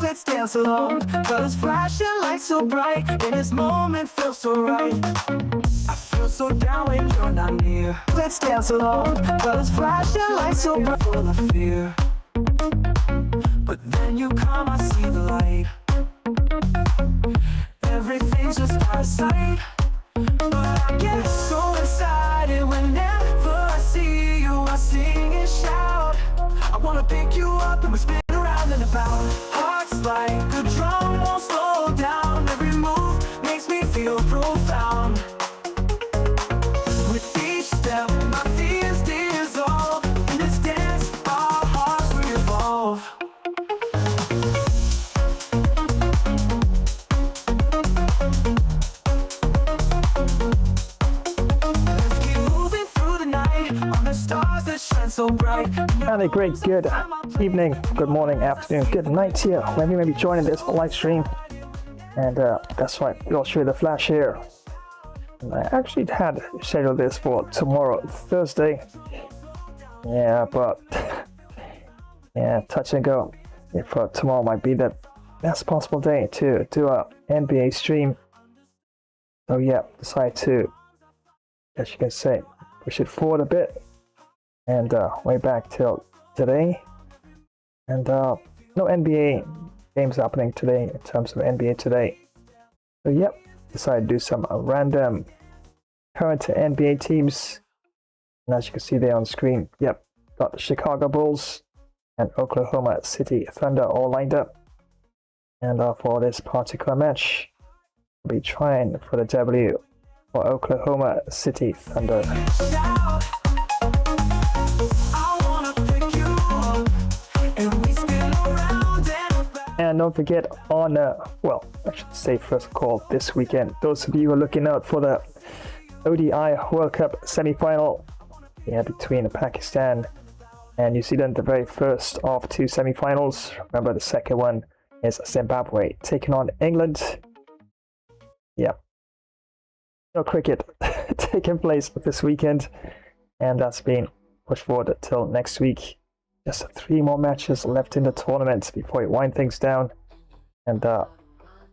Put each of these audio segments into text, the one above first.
let's dance along. Colors flashing lights so bright, and this moment feels so right. I feel so down when you're not near. Let's dance along. Colors flashing lights so bright, full of fear. But then you come, I see the light. Everything's just out of sight. But I get so excited whenever I see you. I sing and shout. I wanna pick you up and we spin around and about. Hearts like a drum, won't slow down. Every move makes me feel profound. With each step, my fears dissolve. In this dance, our hearts revolve. Let's keep moving through the night on the stars that shine so bright. And a great good evening, good morning, afternoon, good night here. When you may be joining this live stream. And that's right, we'll show you the flash here. And I actually had scheduled this for tomorrow, Thursday. Yeah, but yeah, touch and go. If tomorrow might be the best possible day to do a NBA stream. So yeah, decided to, as you can say, push it forward a bit. And way back till today. And no NBA games happening today in terms of NBA today. So yep, decided to do some random current NBA teams. And as you can see there on screen, yep, got the Chicago Bulls and Oklahoma City Thunder all lined up. And for this particular match, I'll be trying for the W for Oklahoma City Thunder. And don't forget on, well, I should say first of all, this weekend, those of you who are looking out for the ODI World Cup semi-final, yeah, between Pakistan and New Zealand, the very first of two semi-finals. Remember, the second one is Zimbabwe taking on England. Yeah, no cricket taking place this weekend, and that's been pushed forward until next week. Just 3 more matches left in the tournament before we wind things down and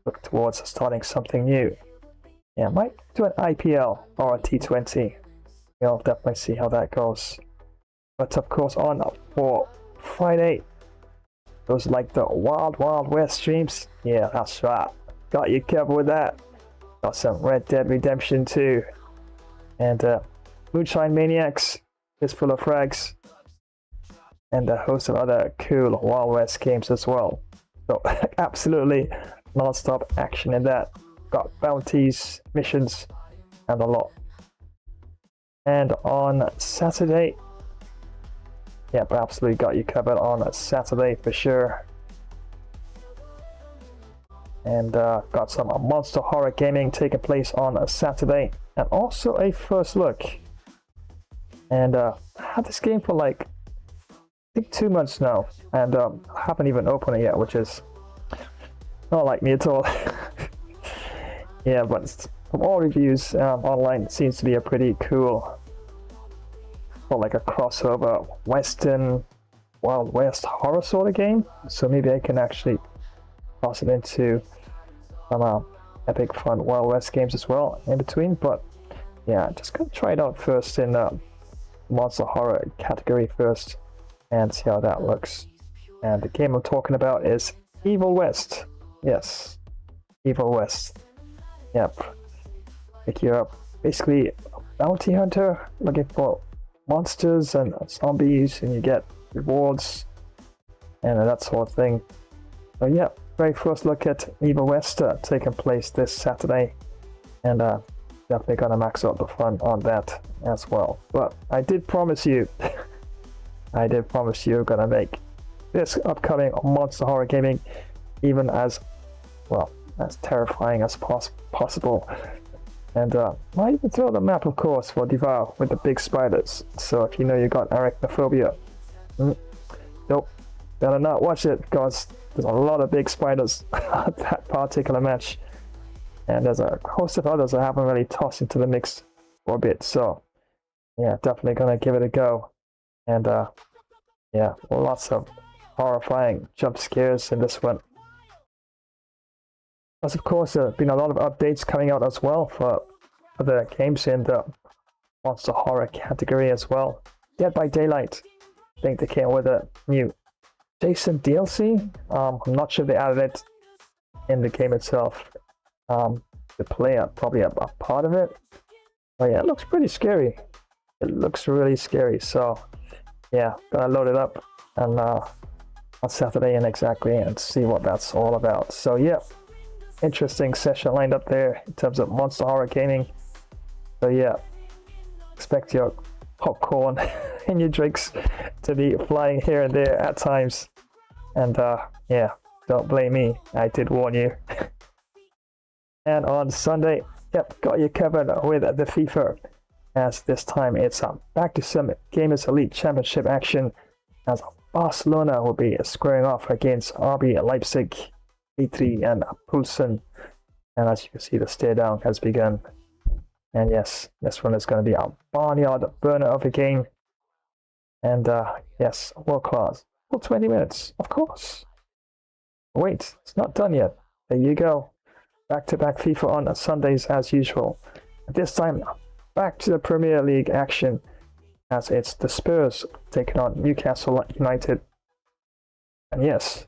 look towards starting something new. Yeah, might do an IPL or a T20. We'll definitely see how that goes. But of course, on for Friday, those like the Wild Wild West streams. Yeah, that's right. Got you covered with that. Got some Red Dead Redemption 2. And Moonshine Maniacs is full of frags. And a host of other cool Wild West games as well. So absolutely non-stop action in that. Got bounties, missions, and a lot. And on Saturday, yep, absolutely got you covered on Saturday for sure. And got some Monster Horror gaming taking place on a Saturday, and also a first look. And I had this game for like, I think 2 months now, and haven't even opened it yet, which is not like me at all. Yeah, but from all reviews online, it seems to be a pretty cool, or like a crossover Western Wild West horror sort of game. So maybe I can actually toss it into some epic fun Wild West games as well in between. But yeah, just gonna try it out first in Monster Horror category first, and see how that looks. And the game I'm talking about is Evil West. Yes, Evil West. Yep. Pick you up. Basically, a bounty hunter looking for monsters and zombies, and you get rewards and that sort of thing. So yeah, very first look at Evil West taking place this Saturday, and definitely gonna max out the fun on that as well. But I did promise you gonna make this upcoming Monster Horror gaming even as, well, as terrifying as possible. And might even throw the map, of course, for Devour with the big spiders. So if you know you got arachnophobia, nope, better not watch it, because there's a lot of big spiders at that particular match. And there's a host of others I haven't really tossed into the mix for a bit. So yeah, definitely gonna give it a go. And yeah, lots of horrifying jump scares in this one. There's of course been a lot of updates coming out as well for the games in the monster horror category as well. Dead by Daylight, I think they came with a new Jason DLC. I'm not sure they added it in the game itself. The player probably a part of it. But yeah, it looks pretty scary. It looks really scary. So yeah, gonna load it up and on Saturday and exactly and see what that's all about. So yeah, interesting session lined up there in terms of monster horror gaming. So yeah, expect your popcorn and your drinks to be flying here and there at times. And yeah, don't blame me, I did warn you. And on Sunday, yep, got you covered with the FIFA, as this time it's back to some Gamers Elite Championship action, as Barcelona will be squaring off against RB Leipzig, E3 and Pulsen. And as you can see, the stare down has begun. And yes, this one is going to be a barnyard burner of a game. And yes, world class. For 20 minutes, of course. Wait, it's not done yet. There you go. Back-to-back FIFA on Sundays as usual. This time, back to the Premier League action, as it's the Spurs taking on Newcastle United. And yes,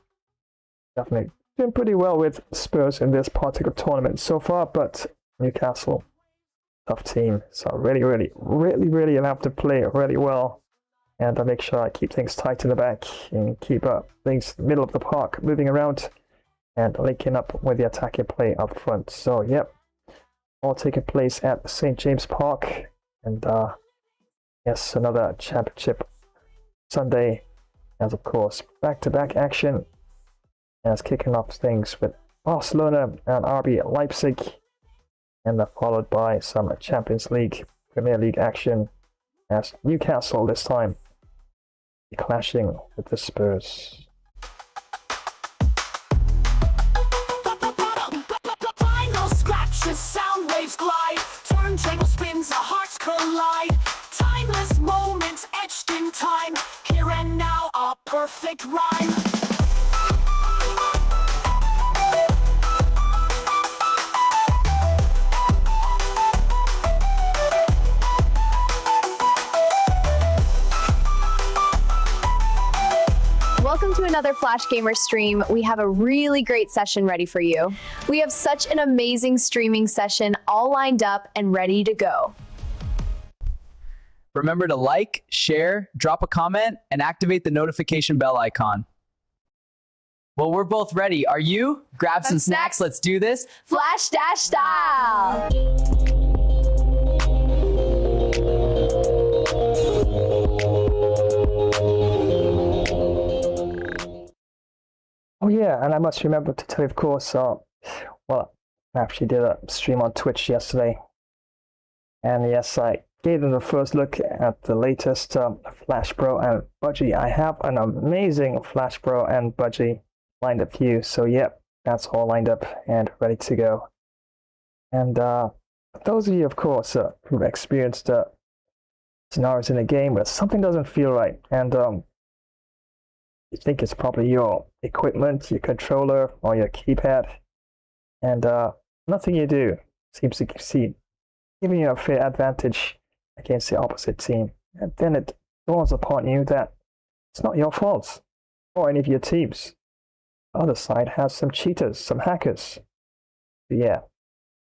definitely doing pretty well with Spurs in this particular tournament so far, but Newcastle, tough team. So really have to play really well. And I make sure I keep things tight in the back and keep things middle of the park moving around and linking up with the attacking play up front. So yep, all taking place at St. James Park. And yes, another championship Sunday, as of course back-to-back action, as kicking off things with Barcelona and RB Leipzig, and followed by some Champions League, Premier League action, as Newcastle this time clashing with the Spurs. Final scratches, sound waves glide, turntable spins, our hearts collide. Timeless moments etched in time, here and now, a perfect rhyme. Welcome to another Flash Gamer stream. We have a really great session ready for you. We have such an amazing streaming session all lined up and ready to go. Remember to like, share, drop a comment, and activate the notification bell icon. Well, we're both ready. Are you? Grab some snacks. Let's do this. Flash Dash style! Oh yeah, and I must remember to tell you, of course, well, I actually did a stream on Twitch yesterday. And yes, I gave them the first look at the latest Flash Bro and Budgie. I have an amazing Flash Bro and Budgie lined up for you. So yep, that's all lined up and ready to go. And those of you, of course, who've experienced scenarios in a game where something doesn't feel right, and you think it's probably your equipment, your controller, or your keypad, and nothing you do seems to succeed, giving you a fair advantage against the opposite team. And then it dawns upon you that it's not your fault, or any of your teams. The other side has some cheaters, some hackers. But yeah,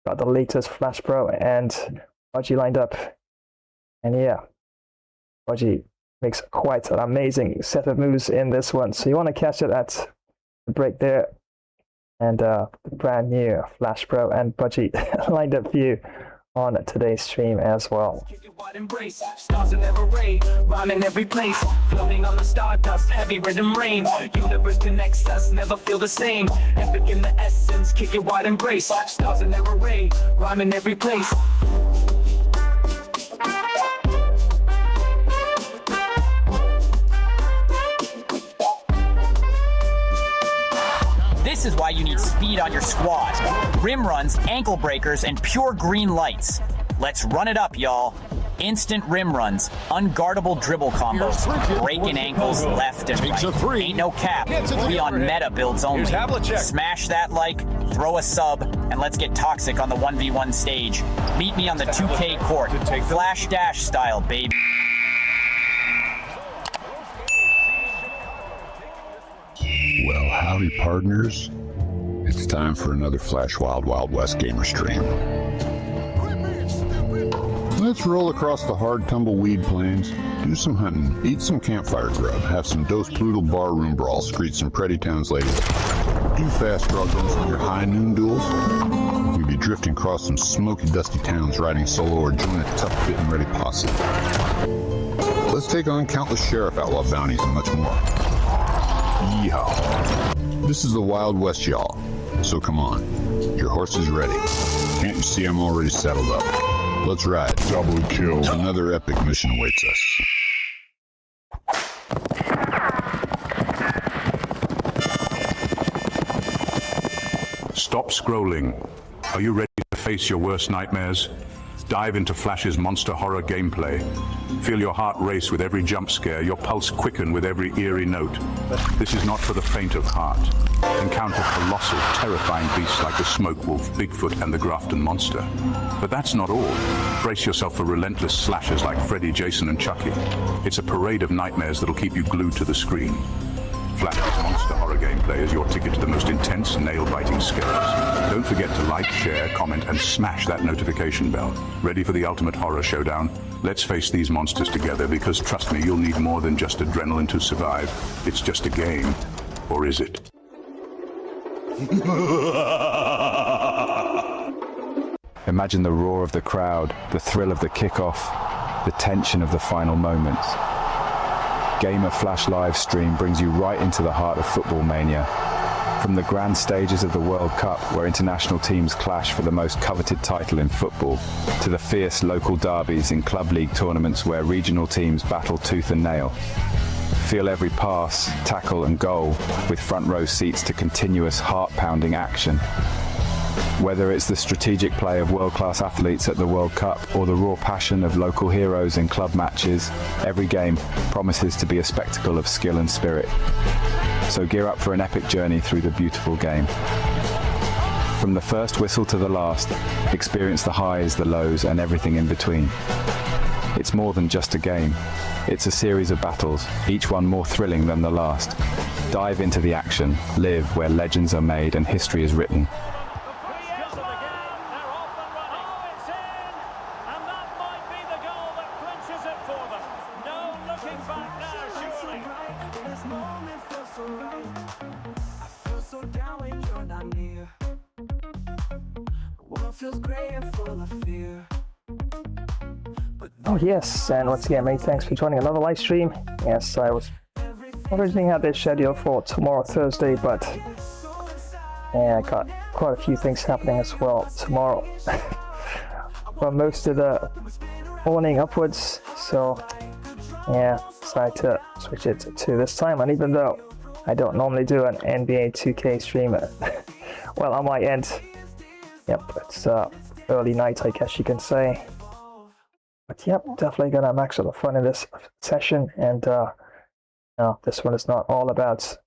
got the latest Flash Pro and Budgie lined up. And yeah, Budgie makes quite an amazing set of moves in this one. So you want to catch it at the break there. And the brand new Flash Pro and Budgie lined up for you on today's stream as well. Stars in every ray, rhyme in every place, floating on the stardust, heavy rhythm rain. Universe connects us, never feel the same. Epic in the essence, kick it wide embrace. Stars in every ray, rhyme in every place. This is why you need speed on your squad. Rim runs, ankle breakers, and pure green lights. Let's run it up, y'all. Instant rim runs, unguardable dribble combos, breaking ankles left and right. Ain't no cap. We on meta builds only. Smash that like, throw a sub, and let's get toxic on the 1v1 stage. Meet me on the 2K court, Flash Dash style, baby. Well, howdy partners. It's time for another Flash Wild Wild West gamer stream. Let's roll across the hard tumbleweed plains, do some hunting, eat some campfire grub, have some Dos Ploodle barroom brawls, greet some pretty towns ladies, do fast draw guns on your high noon duels. We'd be drifting across some smoky dusty towns, riding solo or join a tough fit and ready posse. Let's take on countless sheriff outlaw bounties and much more. Yeehaw. This is the Wild West, y'all. So come on, your horse is ready. Can't you see I'm already saddled up? Let's ride. Double kill. Another epic mission awaits us. Stop scrolling. Are you ready to face your worst nightmares? Dive into Flash's monster horror gameplay. Feel your heart race with every jump scare, your pulse quicken with every eerie note. This is not for the faint of heart. Encounter colossal, terrifying beasts like the Smoke Wolf, Bigfoot, and the Grafton Monster. But that's not all. Brace yourself for relentless slashers like Freddy, Jason, and Chucky. It's a parade of nightmares that'll keep you glued to the screen. Flash's monster horror gameplay is your ticket to the most intense, nail-biting scares. Don't forget to like, share, comment, and smash that notification bell. Ready for the ultimate horror showdown? Let's face these monsters together, because trust me, you'll need more than just adrenaline to survive. It's just a game. Or is it? Imagine the roar of the crowd, the thrill of the kickoff, the tension of the final moments. Gamer Flash live stream brings you right into the heart of football mania. From the grand stages of the World Cup, where international teams clash for the most coveted title in football, to the fierce local derbies in club league tournaments where regional teams battle tooth and nail. Feel every pass, tackle and goal with front row seats to continuous heart-pounding action. Whether it's the strategic play of world-class athletes at the World Cup or the raw passion of local heroes in club matches, every game promises to be a spectacle of skill and spirit. So gear up for an epic journey through the beautiful game. From the first whistle to the last, experience the highs, the lows, and everything in between. It's more than just a game. It's a series of battles, each one more thrilling than the last. Dive into the action, live where legends are made and history is written. Oh yes, and once again, mate, thanks for joining another live stream. Yes, I was originally had this scheduled for tomorrow, Thursday, but yeah, I got quite a few things happening as well tomorrow. From most of the morning upwards, so yeah, decided to switch it to this time. And even though I don't normally do an NBA 2K stream, well, on my end, yep, it's early night, I guess you can say. But yep, definitely gonna max out the fun in this session, and no, this one is not all about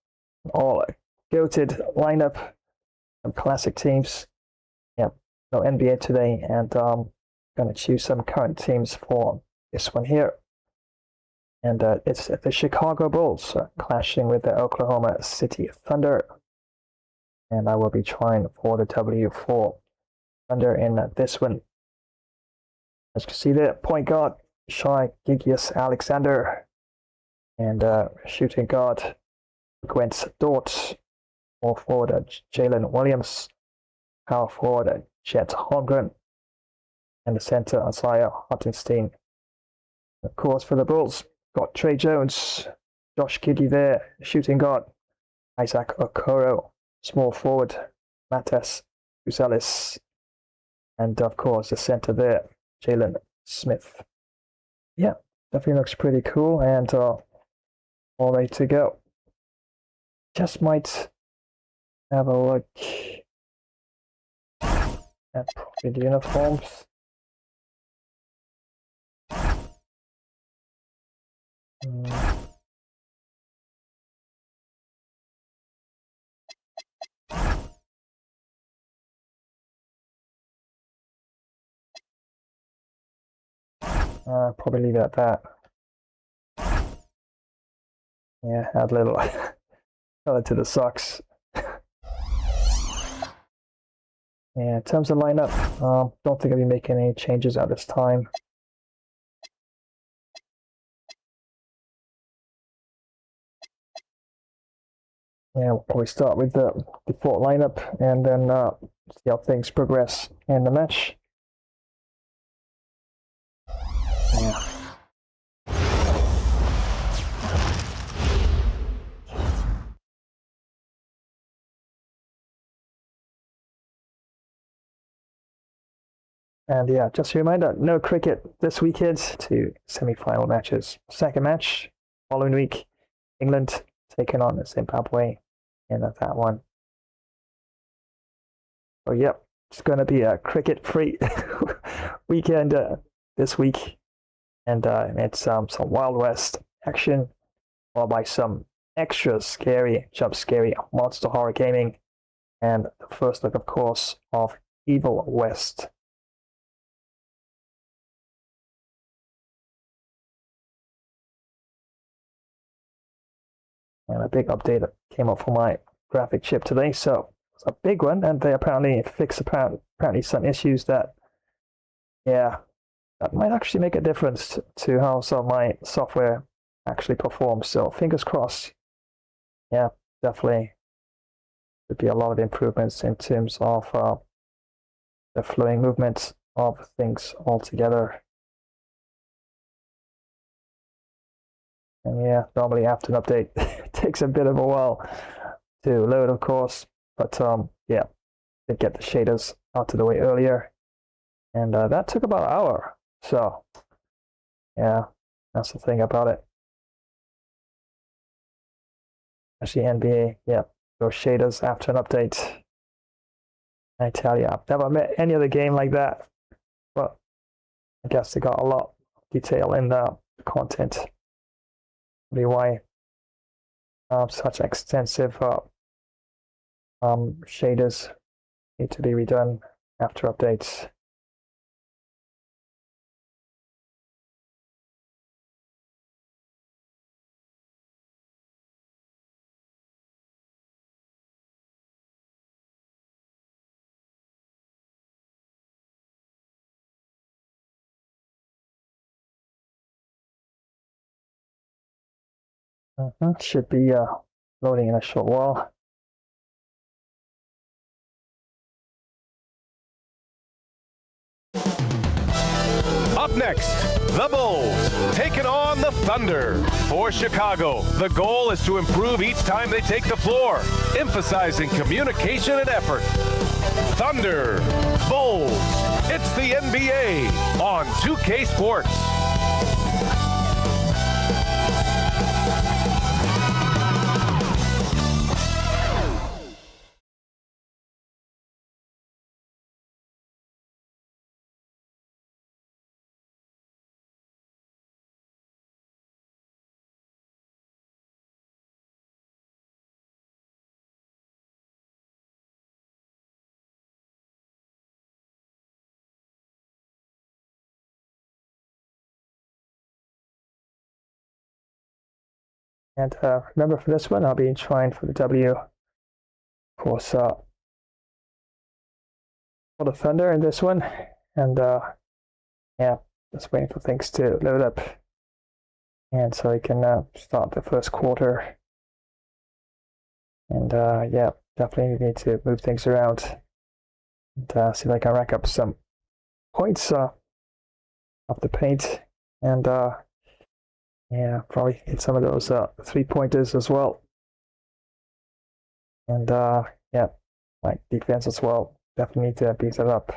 all goated lineup of classic teams. Yep, no NBA today, and gonna choose some current teams for this one here. And it's the Chicago Bulls clashing with the Oklahoma City Thunder, and I will be trying for the W for Thunder in this one. As you can see there, point guard Shai Gilgeous-Alexander, and shooting guard Gwent Dort, small forward Jalen Williams, power forward Chet Holmgren, and the center Isaiah Hartenstein. Of course, for the Bulls, got Trey Jones, Josh Giddey there, shooting guard Isaac Okoro, small forward Matas Uzelis, and of course the center there, Jalen Smith. Yeah, definitely looks pretty cool, and all ready to go. Just might have a look at the uniforms. Probably leave it at that. Yeah, add a little color to the socks. Yeah, in terms of lineup, don't think I'll be making any changes at this time. Yeah, we'll probably start with the default lineup and then see how things progress in the match. Yeah. And yeah, just a reminder, no cricket this weekend to semi-final matches. Second match, following week, England taking on Zimbabwe in that one. So yep, it's going to be a cricket-free weekend this week. And it's some Wild West action, followed by some extra scary, jump scary monster horror gaming. And the first look, of course, of Evil West. And a big update that came up for my graphic chip today, so it's a big one, and they apparently fixed apparently some issues that, yeah, that might actually make a difference to how some of my software actually performs. So fingers crossed. Yeah, definitely there'd be a lot of improvements in terms of the flowing movement of things altogether. And yeah, normally after an update, it takes a bit of a while to load, of course. But yeah, did get the shaders out of the way earlier. And that took about an hour. So yeah, that's the thing about it. Actually, NBA, yeah, those shaders after an update. I tell you, I've never met any other game like that. But I guess they got a lot of detail in the content. Why such extensive shaders need to be redone after updates. Should be loading in a short while. Up next, the Bulls taking on the Thunder. For Chicago, the goal is to improve each time they take the floor, emphasizing communication and effort. Thunder, Bulls, it's the NBA on 2K Sports. And remember, for this one, I'll be trying for the W. Of course, for the Thunder in this one. And yeah, just waiting for things to load up. And so I can start the first quarter. And yeah, definitely need to move things around. And see if I can rack up some points off the paint. And yeah, probably hit some of those 3-pointers as well. And yeah, like defense as well. Definitely need to beef that up.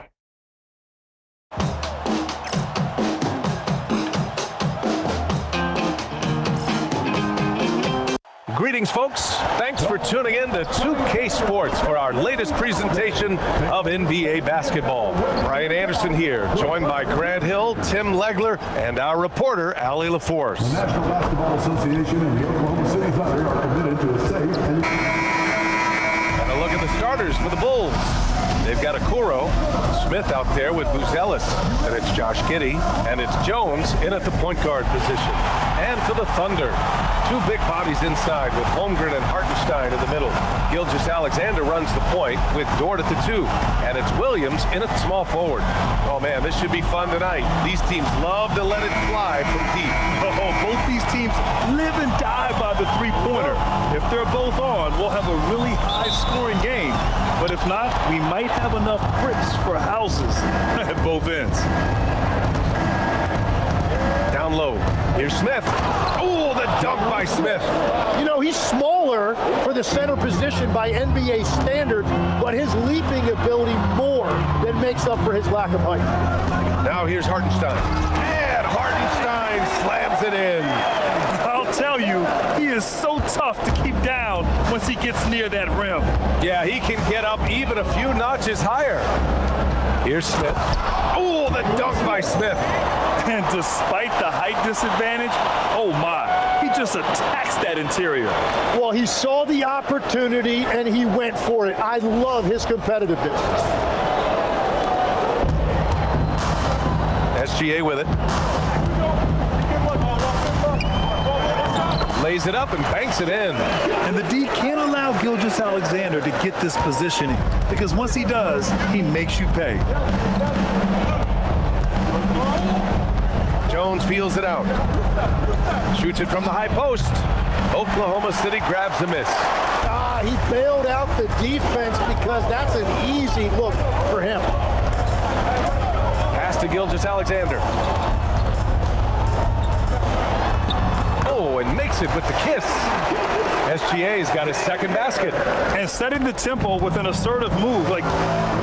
Greetings, folks. Thanks for tuning in to 2K Sports for our latest presentation of NBA basketball. Brian Anderson here, joined by Grant Hill, Tim Legler, and our reporter, Allie LaForce. The National Basketball Association and the Oklahoma City Thunder are committed to a safe and a look at the starters for the Bulls. They've got Okoro, Smith out there with Buzelis, and it's Josh Giddey, and it's Jones in at the point guard position. And for the Thunder, two big bodies inside with Holmgren and Hartenstein in the middle. Gilgeous-Alexander runs the point with Dort at the 2, and it's Williams in at the small forward. Oh man, this should be fun tonight. These teams love to let it fly from deep. Oh, both these teams live and die by the three-pointer. If they're both on, we'll have a really high-scoring game. But if not, we might have enough bricks for houses at both ends. Down low, here's Smith. Oh, the dunk by Smith. You know, he's smaller for the center position by NBA standards, but his leaping ability more than makes up for his lack of height. Now here's Hartenstein. And Hartenstein slams it in. I'll tell you, he is so tough to keep down once he gets near that rim. Yeah, he can get up even a few notches higher. Here's Smith. Oh, the dunk by Smith. And despite the height disadvantage, oh my, he just attacks that interior. Well, he saw the opportunity and he went for it. I love his competitiveness. SGA with it. Lays it up and banks it in. And the D can't allow Gilgeous-Alexander to get this positioning, because once he does, he makes you pay. Jones feels it out. Shoots it from the high post. Oklahoma City grabs the miss. He bailed out the defense because that's an easy look for him. Pass to Gilgeous-Alexander. Oh, and makes it with the kiss. SGA's got his second basket. And setting the tempo with an assertive move. Like,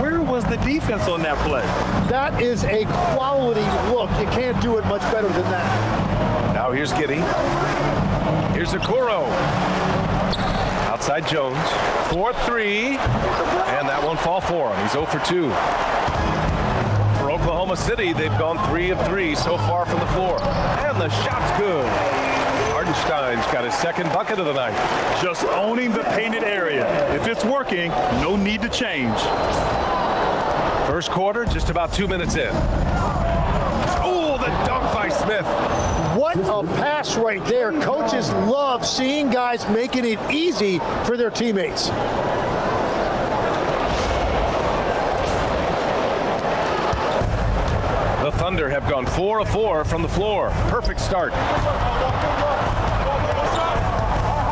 where was the defense on that play? That is a quality look. You can't do it much better than that. Now here's Giddey. Here's Okoro. Outside Jones. 4-3. And that won't fall for him. He's 0 for 2. For Oklahoma City, they've gone 3 of 3 so far from the floor. And the shot's good. Hartenstein's got his second bucket of the night. Just owning the painted area. If it's working, no need to change. First quarter, just about 2 minutes in. Oh, the dunk by Smith. What a pass right there. Coaches love seeing guys making it easy for their teammates. The Thunder have gone 4 of 4 from the floor. Perfect start.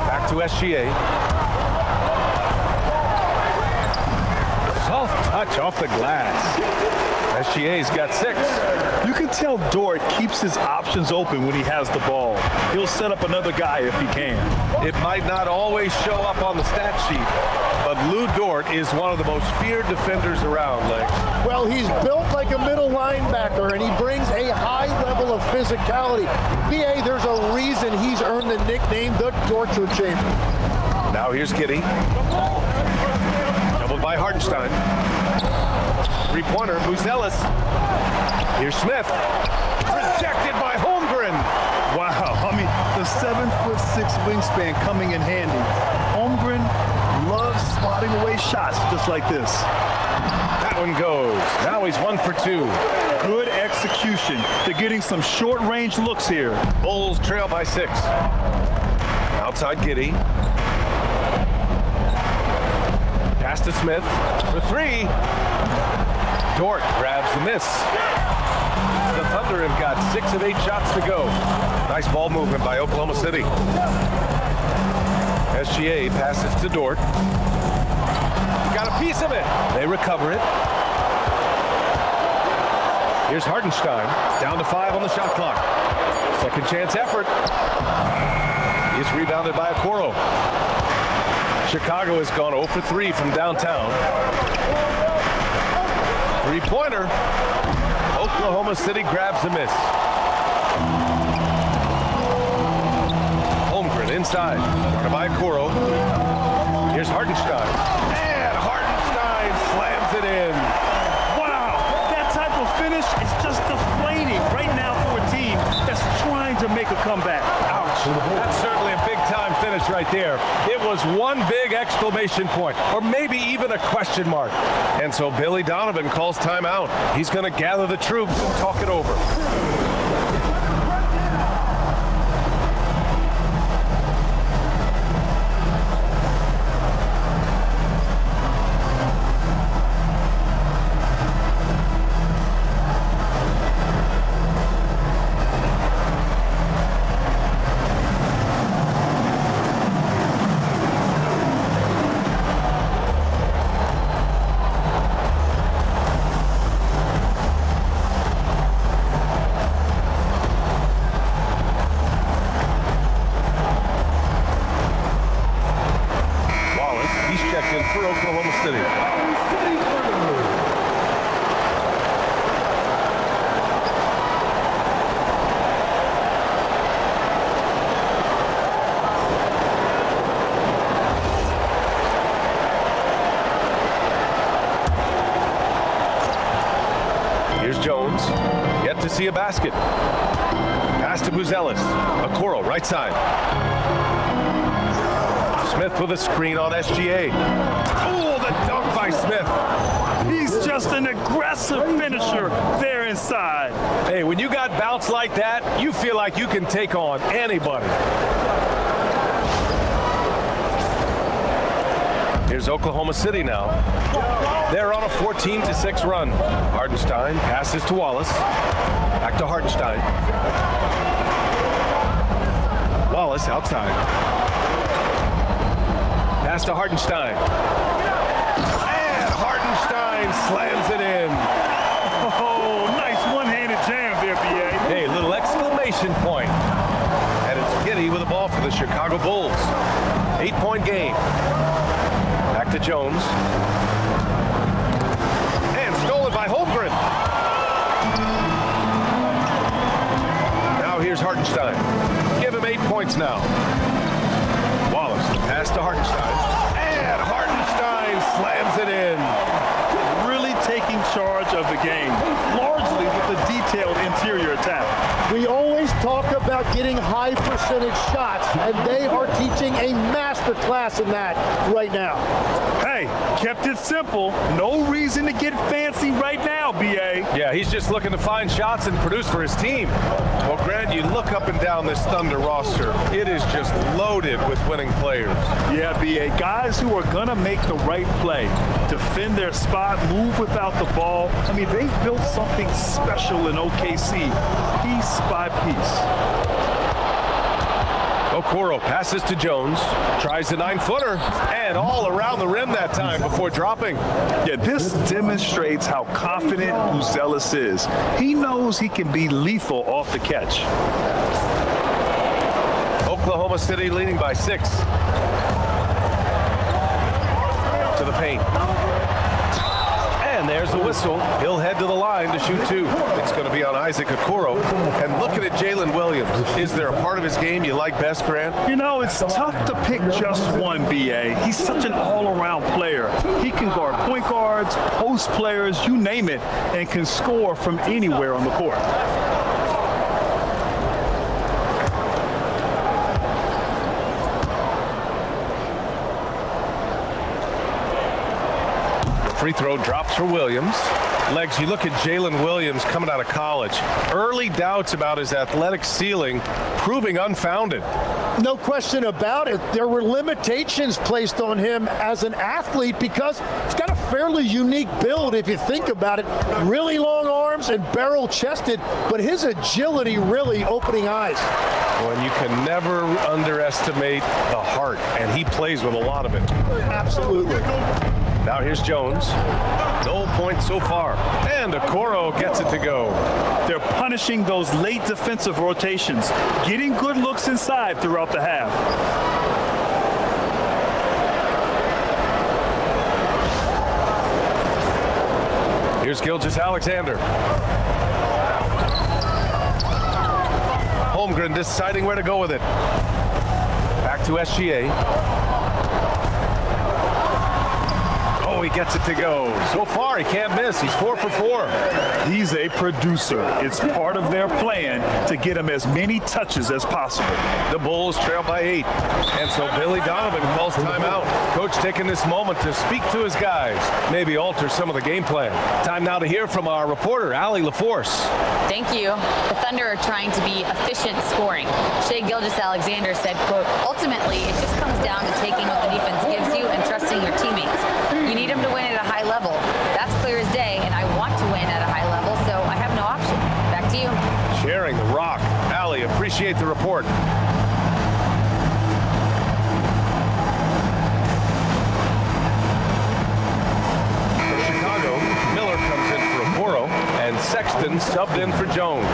Back to SGA. Soft touch off the glass. SGA's got 6. You can tell Dort keeps his options open when he has the ball. He'll set up another guy if he can. It might not always show up on the stat sheet, but Lou Dort is one of the most feared defenders around, Lex. Well, he's built like a middle linebacker, and he brings a high level of physicality. BA, there's a reason he's earned the nickname the Torture Chamber. Now here's Giddey. Doubled by Hartenstein. Three-pointer, Buzelis. Here's Smith. Rejected by Holmgren. Wow, I mean, the 7'6" wingspan coming in handy. Holmgren loves swatting away shots just like this. That one goes. Now he's 1 for 2. Good execution. They're getting some short-range looks here. Bulls trail by 6. Outside Giddey. Pass to Smith for 3. Dort grabs the miss. The Thunder have got 6 of 8 shots to go. Nice ball movement by Oklahoma City. SGA passes to Dort. Got a piece of it. They recover it. Here's Hartenstein. Down to 5 on the shot clock. Second chance effort. It's rebounded by Okoro. Chicago has gone 0 for 3 from downtown. Three-pointer. Oklahoma City grabs the miss. Holmgren inside. Guarded by Okoro. Here's Hartenstein. And Hartenstein slams it in. Wow, that type of finish is just deflating right now for a team that's trying to make a comeback. Ouch. That's certainly a big-time finish right there. It was one big exclamation point, or maybe even a question mark. And so Billy Donovan calls timeout. He's going to gather the troops and talk it over. For Oklahoma City. Here's Jones. Yet to see a basket. Pass to Buzelis. Okoro, right side. Smith with a screen on SGA. Oh, the dunk by Smith. He's just an aggressive finisher there inside. Hey, when you got bounce like that, you feel like you can take on anybody. Here's Oklahoma City now. They're on a 14-6 run. Hartenstein passes to Wallace. Back to Hartenstein. Wallace outside. Pass to Hartenstein. And Hartenstein slams it in. Oh, nice one-handed jam there, B.A. Hey, little exclamation point. And it's Giddey with the ball for the Chicago Bulls. 8-point game. Back to Jones. And stolen by Holmgren. Now here's Hartenstein. Give him 8 points now. Wallace, the pass to Hartenstein. And Hartenstein slams it in. Really taking charge of the game, largely with the detailed interior attack. We always talk about getting high percentage shots, and they are teaching a master class in that right now. Hey, kept it simple. No reason to get fancy right now, B.A. Yeah, he's just looking to find shots and produce for his team. Well, Grant, you look up and down this Thunder roster. It is just loaded with winning players. Yeah, B.A. Guys who are going to make the right play, defend their spot, move without the ball. I mean, they've built something special in OKC, piece by piece. Okoro passes to Jones, tries the 9-footer, and all around the rim that time before dropping. Yeah, this demonstrates how confident Buzelis is. He knows he can be lethal off the catch. Oklahoma City leading by 6. To the paint. And there's the whistle. He'll head to the line to shoot 2. It's going to be on Isaac Okoro. And looking at Jalen Williams, is there a part of his game you like best, Grant? You know, it's tough to pick just one, B.A. He's such an all-around player. He can guard point guards, post players, you name it, and can score from anywhere on the court. Free throw drops for Williams. Legs, you look at Jalen Williams coming out of college. Early doubts about his athletic ceiling proving unfounded. No question about it. There were limitations placed on him as an athlete because he's got a fairly unique build if you think about it. Really long arms and barrel-chested, but his agility really opening eyes. Well, and you can never underestimate the heart, and he plays with a lot of it. Absolutely. Now here's Jones. No points so far. And Okoro gets it to go. They're punishing those late defensive rotations, getting good looks inside throughout the half. Here's Gilgeous-Alexander. Holmgren deciding where to go with it. Back to SGA. Oh, he gets it to go. So far, he can't miss. He's 4 for 4. He's a producer. It's part of their plan to get him as many touches as possible. The Bulls trail by 8. And so Billy Donovan calls timeout. Coach taking this moment to speak to his guys, maybe alter some of the game plan. Time now to hear from our reporter, Allie LaForce. Thank you. The Thunder are trying to be efficient scoring. Shai Gilgeous-Alexander said, quote, ultimately, it just comes down to taking what the defense gives you and trusting your teammates. You need them to win at a high level. That's clear as day, and I want to win at a high level, so I have no option. Back to you. Sharing the rock. Allie, appreciate the report. For Chicago, Miller comes in for Foryou, and Sexton subbed in for Jones.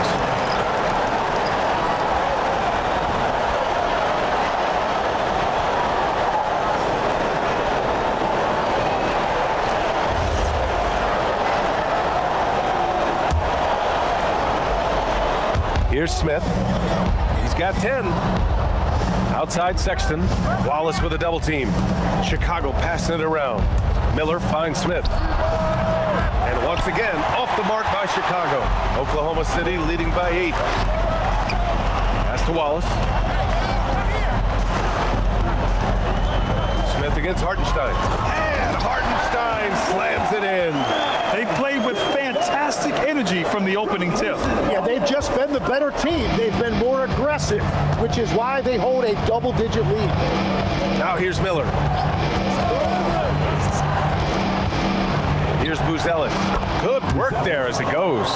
Here's Smith. He's got 10. Outside Sexton. Wallace with a double team. Chicago passing it around. Miller finds Smith. And once again, off the mark by Chicago. Oklahoma City leading by 8. Pass to Wallace. Smith against Hartenstein. And Hartenstein slams it in. They played with fantastic energy from the opening tip. Yeah, they've just been the better team. They've been more aggressive, which is why they hold a double-digit lead. Now here's Miller. Here's Buzelis. Good work there as it goes.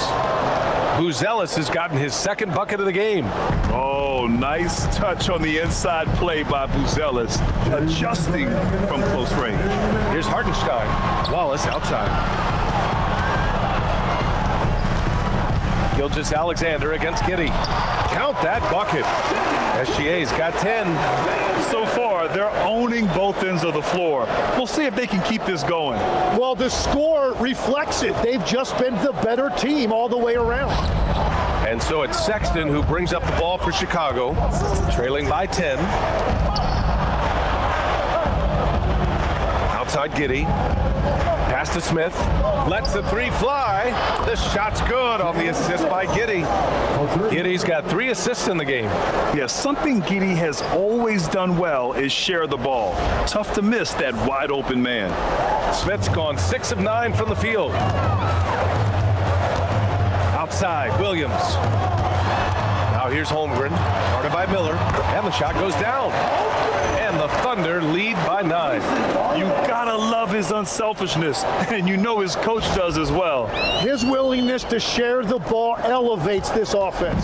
Buzelis has gotten his second bucket of the game. Oh, nice touch on the inside play by Buzelis, adjusting from close range. Here's Hartenstein. Wallace outside. Gilgeous-Alexander against Giddey. Count that bucket. SGA's got 10. So far, they're owning both ends of the floor. We'll see if they can keep this going. Well, the score reflects it. They've just been the better team all the way around. And so it's Sexton who brings up the ball for Chicago, trailing by 10. Outside Giddey. Pass to Smith. Lets the three fly. The shot's good on the assist by Giddey. Giddey's got 3 assists in the game. Yeah, something Giddey has always done well is share the ball. Tough to miss that wide open man. Smith's gone 6 of 9 from the field. Outside, Williams. Now here's Holmgren, guarded by Miller, and the shot goes down. And the Thunder lead by 9. You gotta love his unselfishness, and you know his coach does as well. His willingness to share the ball elevates this offense.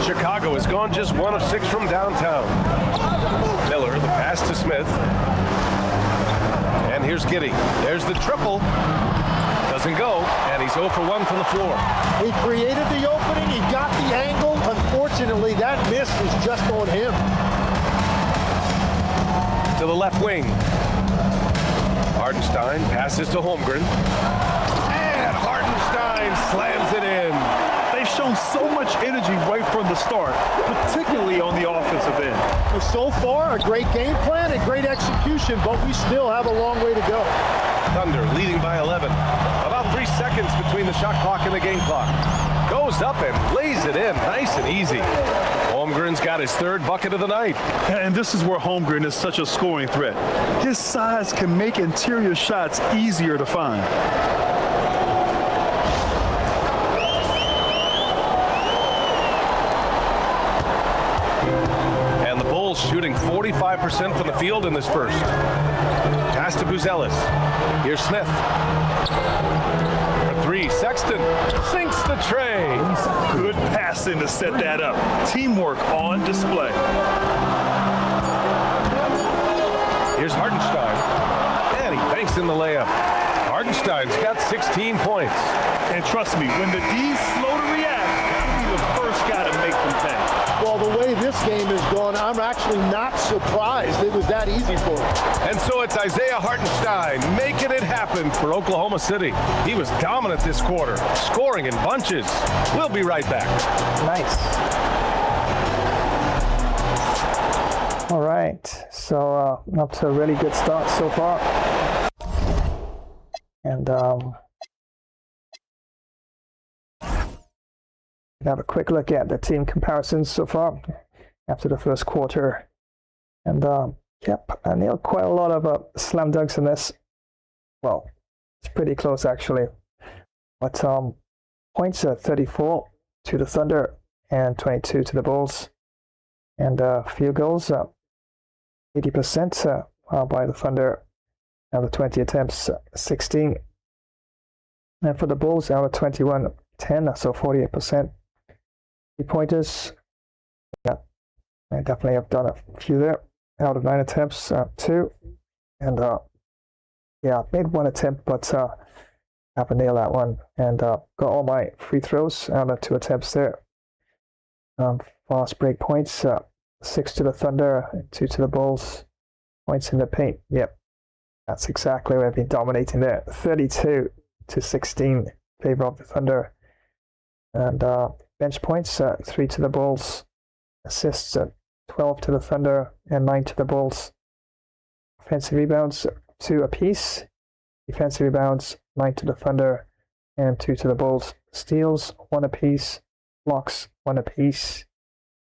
Chicago has gone just 1 of 6 from downtown. Miller, the pass to Smith. And here's Giddey. There's the triple. Doesn't go, and he's 0 for 1 from the floor. He created the opening, he got the angle. Unfortunately, that miss is just on him. To the left wing. Hartenstein passes to Holmgren. And Hartenstein slams it in. They've shown so much energy right from the start, particularly on the offensive end. So far, a great game plan and great execution, but we still have a long way to go. Thunder leading by 11. About 3 seconds between the shot clock and the game clock. Goes up and lays it in nice and easy. Holmgren's got his 3rd bucket of the night. And this is where Holmgren is such a scoring threat. His size can make interior shots easier to find. And the Bulls shooting 45% from the field in this first. Pass to Buzelis. Here's Smith. For 3, Sexton sinks the tray. Good passing to set that up. Teamwork on display. Here's Hartenstein. And he banks in the layup. Hartenstein's got 16 points. And trust me, when the D's slow to react, he'll be the first guy to make them pay. Well, the way this game has gone, I'm actually not surprised it was that easy for him. And so it's Isaiah Hartenstein making it happen for Oklahoma City. He was dominant this quarter, scoring in bunches. We'll be right back. Nice. All right, so up to a really good start so far. And have a quick look at the team comparisons so far after the first quarter. And yep, I nailed quite a lot of slam dunks in this. Well, it's pretty close actually. But points are 34 to the Thunder and 22 to the Bulls. And field goals, 80% by the Thunder. Out of 20 attempts, 16. And for the Bulls, out of 21, 10, so 48%. 3-pointers, yeah, I definitely have done a few there. Out of 9 attempts, 2. And yeah, I made 1 attempt, but haven't nailed that one. And got all my free throws out of 2 attempts there. Fast break points, 6 to the Thunder, 2 to the Bulls. Points in the paint, yep. That's exactly where I've been dominating there. 32 to 16 in favor of the Thunder. And bench points, 3 to the Bulls. Assists, 12 to the Thunder and 9 to the Bulls. Offensive rebounds, 2 apiece. Defensive rebounds, 9 to the Thunder and 2 to the Bulls. Steals, 1 apiece. Blocks, 1 apiece.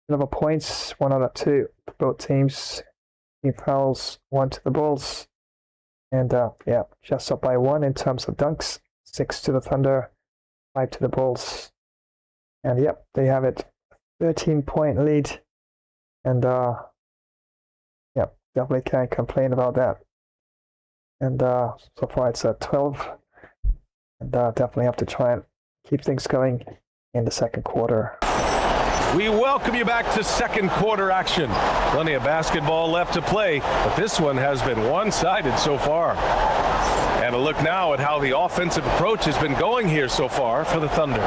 Level points, 1 out of 2 for both teams. Team fouls, 1 to the Bulls. And yeah, just up by 1 in terms of dunks. 6 to the Thunder, 5 to the Bulls. And yep, they have it. 13-point lead. And yep, definitely can't complain about that. And so far it's 12. And definitely have to try and keep things going in the second quarter. We welcome you back to second quarter action. Plenty of basketball left to play, but this one has been one-sided so far. And a look now at how the offensive approach has been going here so far for the Thunder.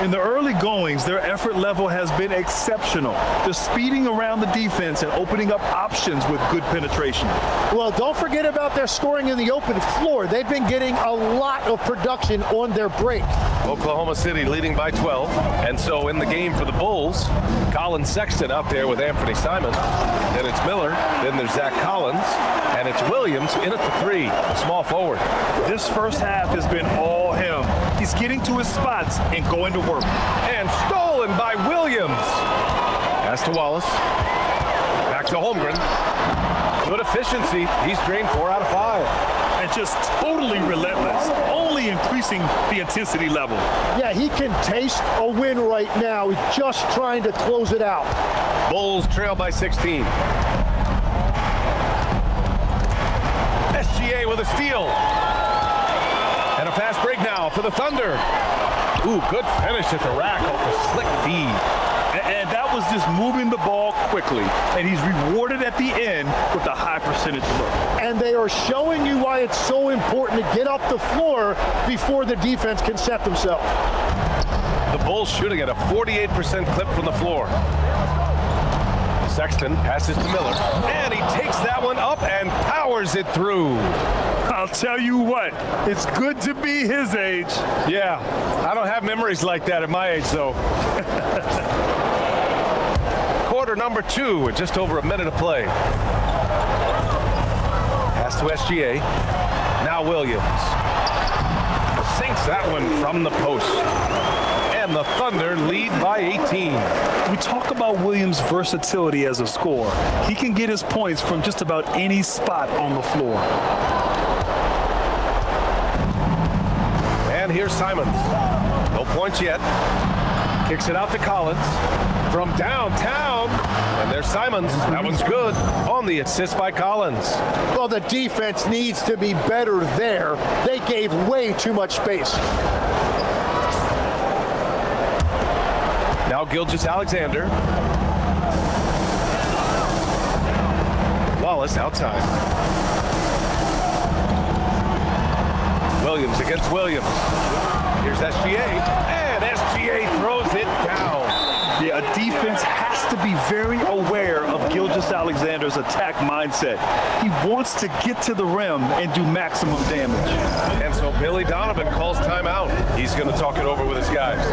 In the early goings, their effort level has been exceptional. They're speeding around the defense and opening up options with good penetration. Well, don't forget about their scoring in the open floor. They've been getting a lot of production on their break. Oklahoma City leading by 12. And so in the game for the Bulls, Colin Sexton out there with Anthony Simons. Then it's Miller. Then there's Zach Collins. And it's Williams in at the 3, a small forward. This first half has been all him. He's getting to his spots and going to work. And stolen by Williams. Pass to Wallace. Back to Holmgren. Good efficiency. He's drained 4 out of 5. And just totally relentless, only increasing the intensity level. Yeah, he can taste a win right now. He's just trying to close it out. Bulls trail by 16. SGA with a steal. And a fast break now for the Thunder. Ooh, good finish at the rack off the slick feed. And that was just moving the ball quickly. And he's rewarded at the end with a high percentage look. And they are showing you why it's so important to get up the floor before the defense can set themselves. The Bulls shooting at a 48% clip from the floor. Sexton passes to Miller, and he takes that one up and powers it through. I'll tell you what, it's good to be his age. Yeah, I don't have memories like that at my age, though. Quarter number 2 with just over a minute of play. Pass to SGA. Now Williams. Sinks that one from the post. And the Thunder lead by 18. We talk about Williams' versatility as a scorer. He can get his points from just about any spot on the floor. And here's Simons. No points yet. Kicks it out to Collins from downtown. And there's Simons. That one's good on the assist by Collins. Well, the defense needs to be better there. They gave way too much space. Now Gilgeous-Alexander. Wallace outside. Williams against Williams. Here's SGA, and SGA throws it down. Yeah, a defense has to be very aware of Gilgeous-Alexander's attack mindset. He wants to get to the rim and do maximum damage. And so Billy Donovan calls timeout. He's going to talk it over with his guys.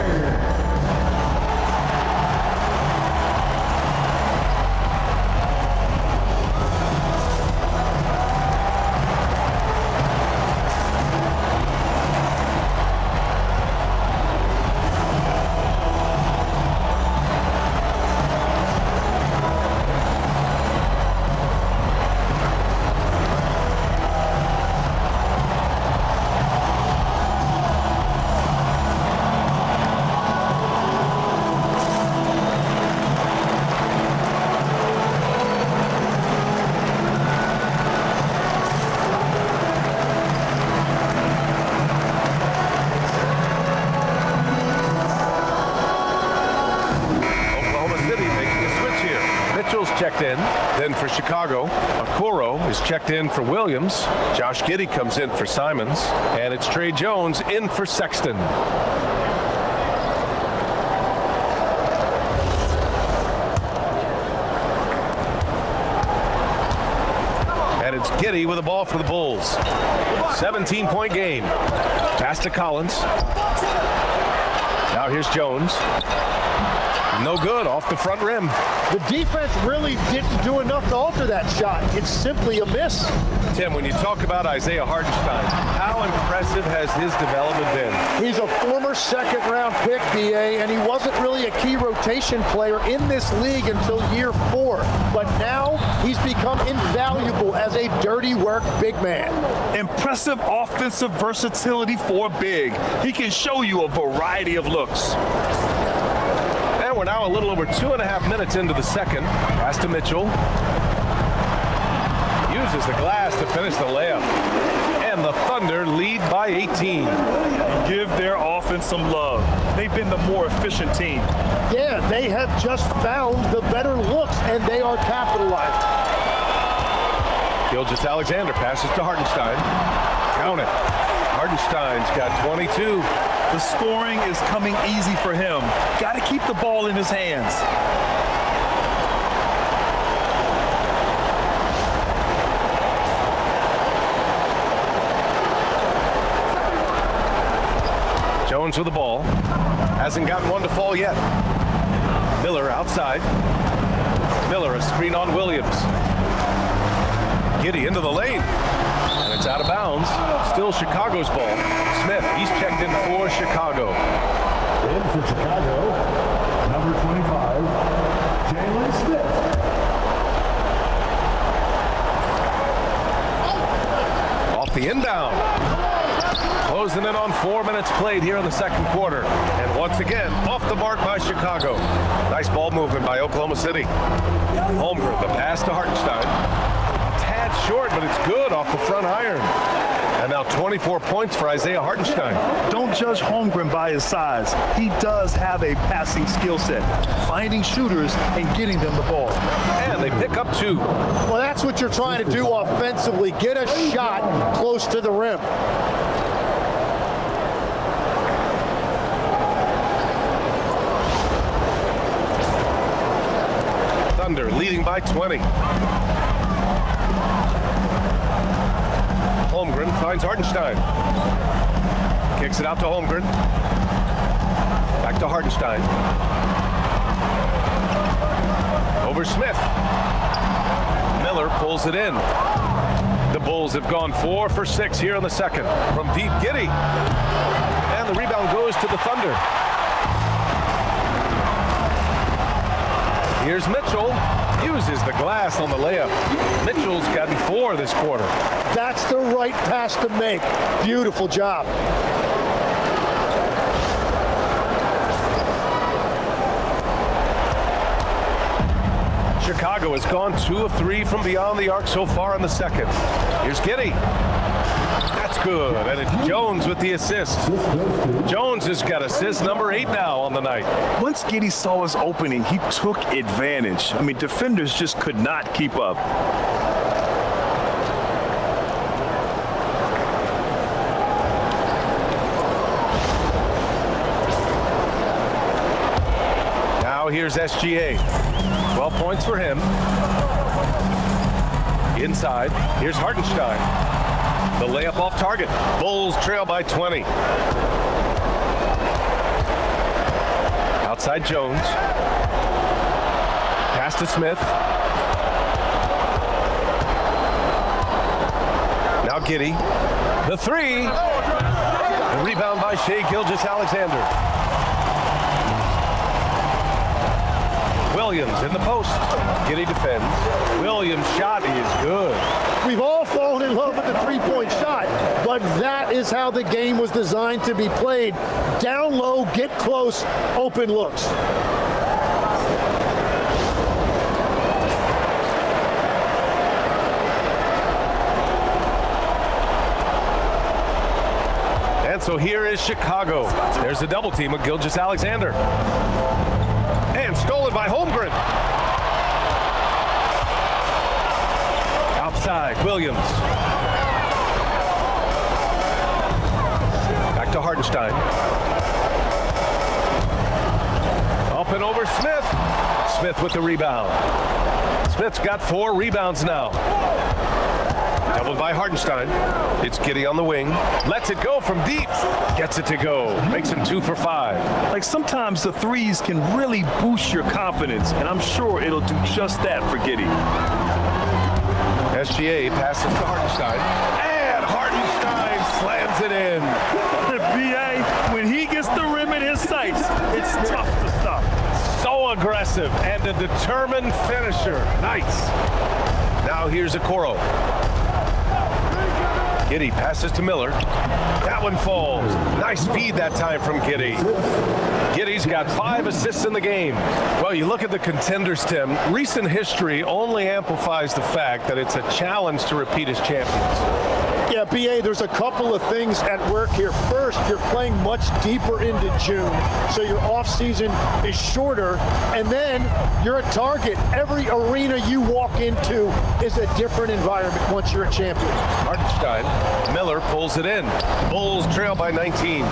checked in. Then for Chicago, Okoro is checked in for Williams. Josh Giddey comes in for Simons. And it's Trey Jones in for Sexton. And it's Giddey with the ball for the Bulls. 17-point game. Pass to Collins. Now here's Jones. No good, off the front rim. The defense really didn't do enough to alter that shot. It's simply a miss. Tim, when you talk about Isaiah Hartenstein, how impressive has his development been? He's a former second-round pick, BA, and he wasn't really a key rotation player in this league until year 4. But now he's become invaluable as a dirty work big man. Impressive offensive versatility for a big. He can show you a variety of looks. And we're now a little over 2.5 minutes into the second. Pass to Mitchell. Uses the glass to finish the layup. And the Thunder lead by 18. And give their offense some love. They've been the more efficient team. Yeah, they have just found the better looks, and they are capitalizing. Gilgeous-Alexander passes to Hartenstein. Count it. Hartenstein's got 22. The scoring is coming easy for him. Got to keep the ball in his hands. Jones with the ball. Hasn't gotten one to fall yet. Miller outside. Miller a screen on Williams. Giddey into the lane. And it's out of bounds. Still Chicago's ball. Smith, he's checked in for Chicago. In for Chicago, number 25, Jalen Smith. Off the inbound. Closing in on 4 minutes played here in the second quarter. And once again, off the mark by Chicago. Nice ball movement by Oklahoma City. Holmgren, the pass to Hartenstein. A tad short, but it's good off the front iron. And now 24 points for Isaiah Hartenstein. Don't judge Holmgren by his size. He does have a passing skill set, finding shooters and getting them the ball. And they pick up 2. Well, that's what you're trying to do offensively. Get a shot close to the rim. Thunder leading by 20. Holmgren finds Hartenstein. Kicks it out to Holmgren. Back to Hartenstein. Over Smith. Miller pulls it in. The Bulls have gone 4 for 6 here in the second. From deep, Giddey. And the rebound goes to the Thunder. Here's Mitchell. Uses the glass on the layup. Mitchell's gotten 4 this quarter. That's the right pass to make. Beautiful job. Chicago has gone 2 of 3 from beyond the arc so far in the second. Here's Giddey. That's good. And it's Jones with the assist. Jones has got assist number 8 now on the night. Once Giddey saw his opening, he took advantage. I mean, defenders just could not keep up. Now here's SGA. 12 points for him. Inside, here's Hartenstein. The layup off target. Bulls trail by 20. Outside Jones. Pass to Smith. Now Giddey. The 3. The rebound by Shai Gilgeous-Alexander. Williams in the post. Giddey defends. Williams' shot is good. We've all fallen in love with the three-point shot, but that is how the game was designed to be played. Down low, get close, open looks. And so here is Chicago. There's a double team with Gilgeous-Alexander. And stolen by Holmgren. side. Williams. Back to Hartenstein. Up and over Smith. Smith with the rebound. Smith's got 4 rebounds now. Doubled by Hartenstein. It's Giddey on the wing. Lets it go from deep. Gets it to go. Makes him 2 for 5. Like sometimes the threes can really boost your confidence, and I'm sure it'll do just that for Giddey. SGA passes to Hartenstein. And Hartenstein slams it in. BA, when he gets the rim in his sights, it's tough to stop. So aggressive and a determined finisher. Nice. Now here's Okoro. Giddey passes to Miller. That one falls. Nice feed that time from Giddey. Giddey's got 5 assists in the game. Well, you look at the contenders, Tim. Recent history only amplifies the fact that it's a challenge to repeat as champions. Yeah, BA, there's a couple of things at work here. First, you're playing much deeper into June, so your off-season is shorter, and then you're a target. Every arena you walk into is a different environment once you're a champion. Hartenstein, Miller pulls it in. Bulls trail by 19.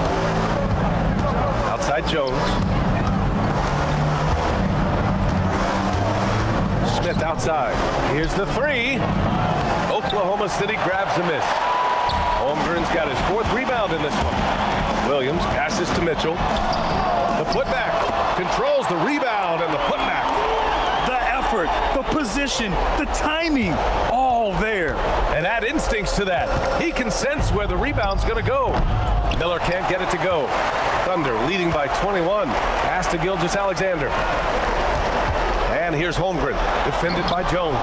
Outside Jones. Smith outside. Here's the 3. Oklahoma City grabs a miss. Holmgren's got his 4th rebound in this one. Williams passes to Mitchell. The putback. Controls the rebound and the putback. The effort, the position, the timing, all there. And add instincts to that. He can sense where the rebound's going to go. Miller can't get it to go. Thunder leading by 21. Pass to Gilgeous-Alexander. And here's Holmgren, defended by Jones.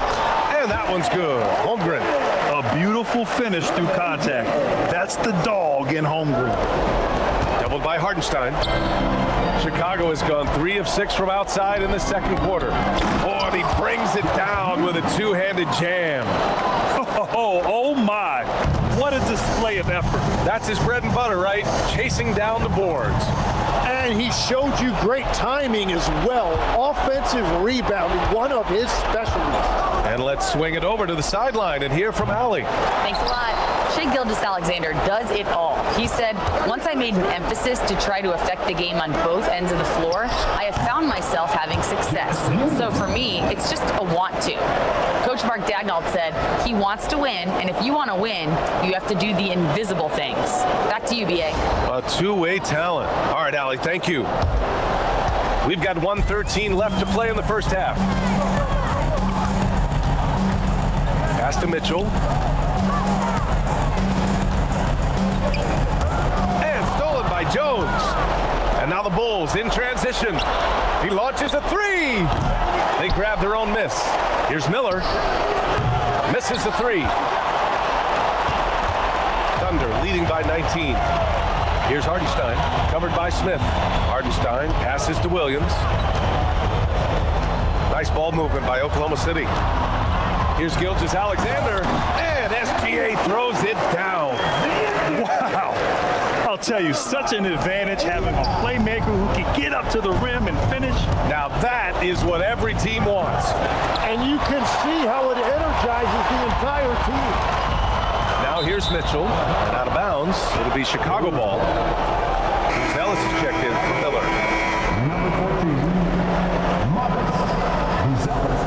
And that one's good. Holmgren. A beautiful finish through contact. That's the dog in Holmgren. Doubled by Hartenstein. Chicago has gone 3 of 6 from outside in the second quarter. Oh, and he brings it down with a 2-handed jam. Oh my. What a display of effort. That's his bread and butter, right? Chasing down the boards. And he showed you great timing as well. Offensive rebounding, one of his specialties. And let's swing it over to the sideline and hear from Allie. Thanks a lot. Shai Gilgeous-Alexander does it all. He said, once I made an emphasis to try to affect the game on both ends of the floor, I have found myself having success. So for me, it's just a want to. Coach Mark Daigneault said, he wants to win, and if you want to win, you have to do the invisible things. Back to you, BA. A two-way talent. All right, Allie, thank you. We've got 1:13 left to play in the first half. Pass to Mitchell. And stolen by Jones. And now the Bulls in transition. He launches a 3. They grab their own miss. Here's Miller. Misses the 3. Thunder leading by 19. Here's Hartenstein, covered by Smith. Hartenstein passes to Williams. Nice ball movement by Oklahoma City. Here's Gilgeous-Alexander, and SGA throws it down. Wow. I'll tell you, such an advantage having a playmaker who can get up to the rim and finish. Now that is what every team wants. And you can see how it energizes the entire team. Now here's Mitchell, and out of bounds, it'll be Chicago ball. Ellis is checked in for Miller. Number 14, Marcus Gonzalez.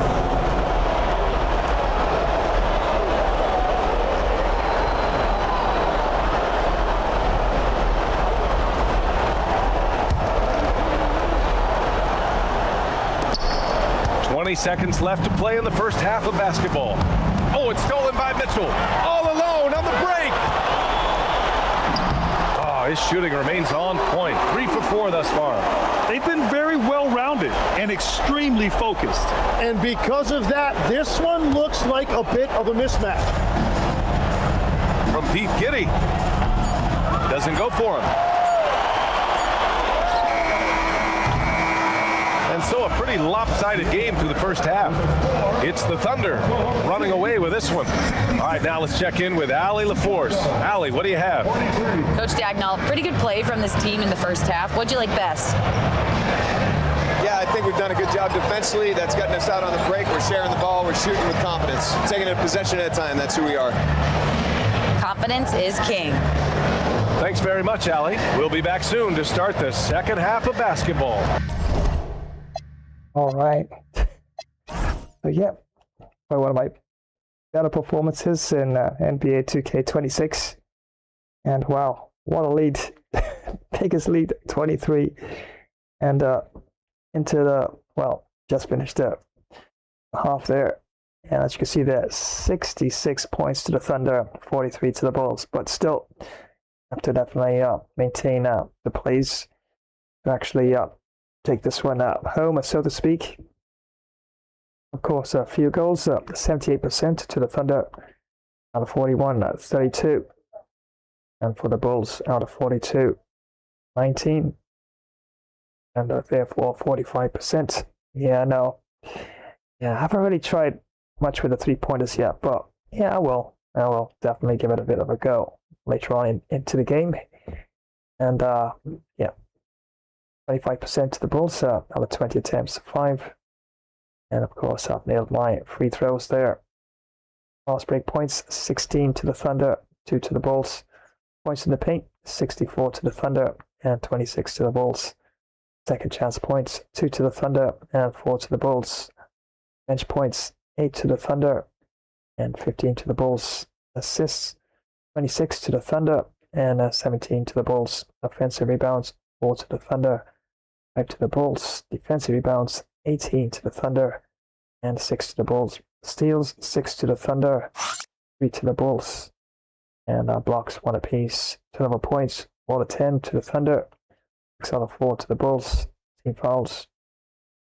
Seconds left to play in the first half of basketball. Oh, it's stolen by Mitchell. All alone on the break. Oh, his shooting remains on point. 3 for 4 thus far. They've been very well-rounded and extremely focused. And because of that, this one looks like a bit of a mismatch. From Pete Giddey. Doesn't go for him. And so a pretty lopsided game through the first half. It's the Thunder running away with this one. All right, now let's check in with Allie LaForce. Allie, what do you have? Coach Daigneault, pretty good play from this team in the first half. What'd you like best? Yeah, I think we've done a good job defensively. That's gotten us out on the break. We're sharing the ball. We're shooting with confidence. Taking it possession at a time. That's who we are. Confidence is king. Thanks very much, Allie. We'll be back soon to start the second half of basketball. All right. So yeah, one of my better performances in NBA 2K26. And wow, what a lead. Biggest lead, 23. And into the, well, just finished the half there. And as you can see there, 66 points to the Thunder, 43 to the Bulls. But still, have to definitely maintain the plays to actually take this one home, so to speak. Of course, a few goals, 78% to the Thunder out of 41, 32. And for the Bulls, out of 42, 19. And therefore 45%. Yeah, no. Yeah, I haven't really tried much with the 3-pointers yet, but yeah, I will definitely give it a bit of a go later on into the game. And yeah, 25% to the Bulls, out of 20 attempts, 5. And of course, I've nailed my free throws there. Fast break points, 16 to the Thunder, 2 to the Bulls. Points in the paint, 64 to the Thunder, and 26 to the Bulls. Second chance points, 2 to the Thunder, and 4 to the Bulls. Bench points, 8 to the Thunder, and 15 to the Bulls. Assists, 26 to the Thunder, and 17 to the Bulls. Offensive rebounds, 4 to the Thunder, 5 to the Bulls. Defensive rebounds, 18 to the Thunder, and 6 to the Bulls. Steals, 6 to the Thunder, 3 to the Bulls. And blocks, 1 apiece. Turnover points, 4 to 10 to the Thunder, 6 out of 4 to the Bulls. Team fouls,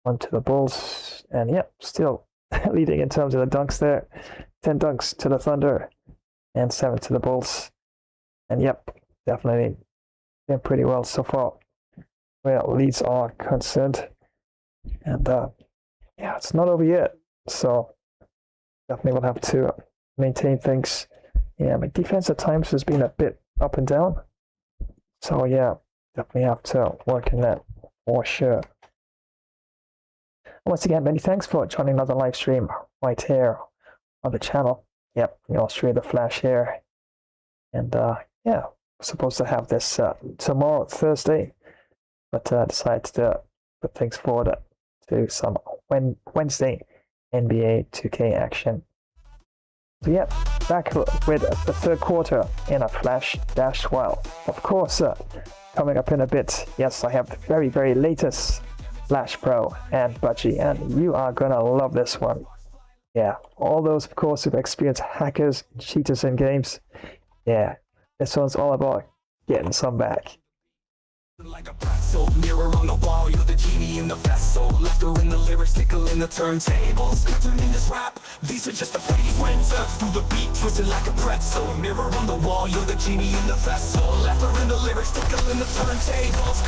1 to the Bulls. And yeah, still leading in terms of the dunks there. 10 dunks to the Thunder, and 7 to the Bulls. And yep, definitely doing pretty well so far where leads are concerned. And yeah, it's not over yet. So definitely will have to maintain things. Yeah, my defense at times has been a bit up and down. So yeah, definitely have to work on that for sure. Once again, many thanks for joining another live stream right here on the channel. Yep, you'll see the Flash here. And yeah, I'm supposed to have this tomorrow, Thursday, but decided to put things forward to some Wednesday NBA 2K action. So yeah, back with the third quarter in a Flash-12. Of course, coming up in a bit, yes, I have the very, very latest Flash Pro and Budgie, and you are gonna love this one. Yeah, all those, of course, who've experienced hackers, cheaters in games. Yeah, this one's all about getting some back. Like a pretzel, mirror on the wall, you're the genie in the vessel. Laughter in the lyrics, tickle in the turntables. Turning this rap, these are just the fade winds through the beat, twisted like a pretzel. Mirror on the wall, you're the genie in the vessel. Laughter in the lyrics, tickle in the turntables.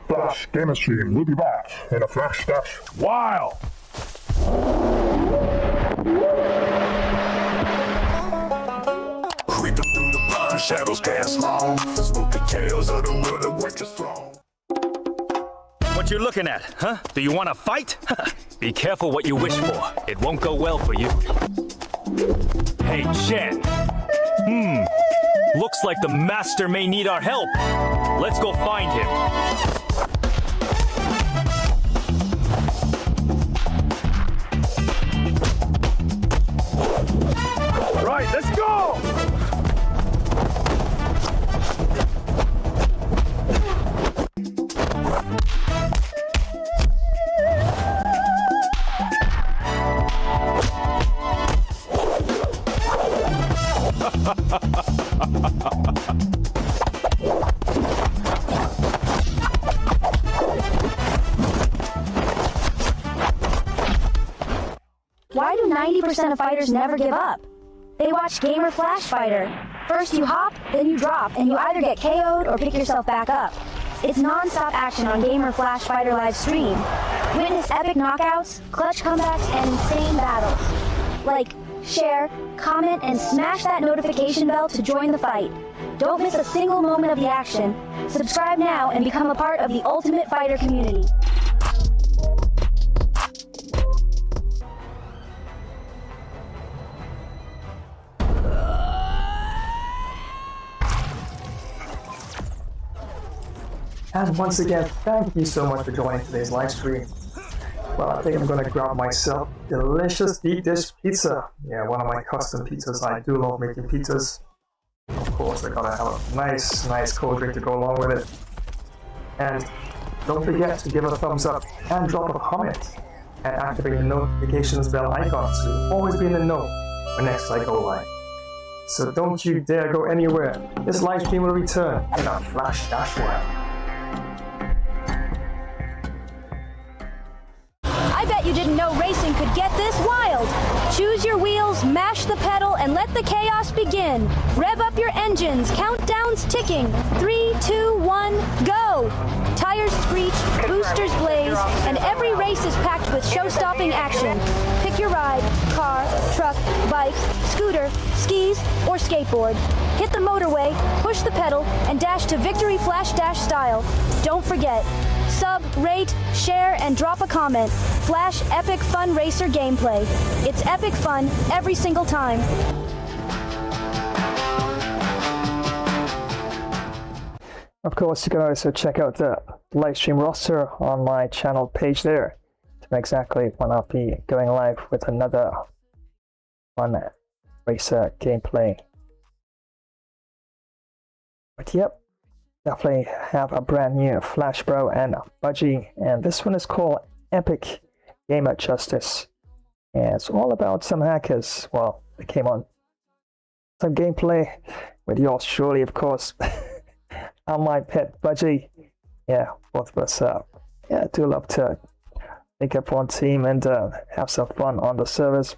Flash Gamer Stream, we'll be back in a Flash Dash. Wow! Creeping through the blind shadows cast long. Spooky tales of the world that wake us strong. What you looking at, huh? Do you want to fight? Be careful what you wish for. It won't go well for you. Hey, Chen. Looks like the master may need our help. Let's go find him. Right, let's go! Why do 90% of fighters never give up? They watch Gamer Flash Fighter. First you hop, then you drop, and you either get KO'd or pick yourself back up. It's non-stop action on Gamer Flash Fighter live stream. Witness epic knockouts, clutch comebacks, and insane battles. Like share, comment, and smash that notification bell to join the fight. Don't miss a single moment of the action. Subscribe now and become a part of the Ultimate Fighter community. And once again, thank you so much for joining today's live stream. Well, I think I'm gonna grab myself delicious deep dish pizza. Yeah, one of my custom pizzas. I do love making pizzas. Of course, I gotta have a nice cold drink to go along with it. And don't forget to give a thumbs up and drop a comment and activate the notifications bell icon so you'll always be in the know when next I go live. So don't you dare go anywhere. This live stream will return in a flash dash while. I bet you didn't know racing could get this wild. Choose your wheels, mash the pedal, and let the chaos begin. Rev up your engines, countdown's ticking. 3, 2, 1, go! Tires screech, boosters blaze, and every race is packed with show-stopping action. Pick your ride, car, truck, bike, scooter, skis, or skateboard. Hit the motorway, push the pedal, and dash to victory flash dash style. Don't forget, sub, rate, share, and drop a comment. Flash Epic Fun Racer gameplay. It's epic fun every single time. Of course, you can also check out the live stream roster on my channel page there to know exactly when I'll be going live with another fun racer gameplay. But yep, definitely have a brand new Flash Bro and Budgie, and this one is called Epic Gamer Justice. And it's all about some hackers. Well, they came on some gameplay with yours surely, of course. And my pet Budgie. Yeah, both of us yeah, do love to make up one team and have some fun on the servers.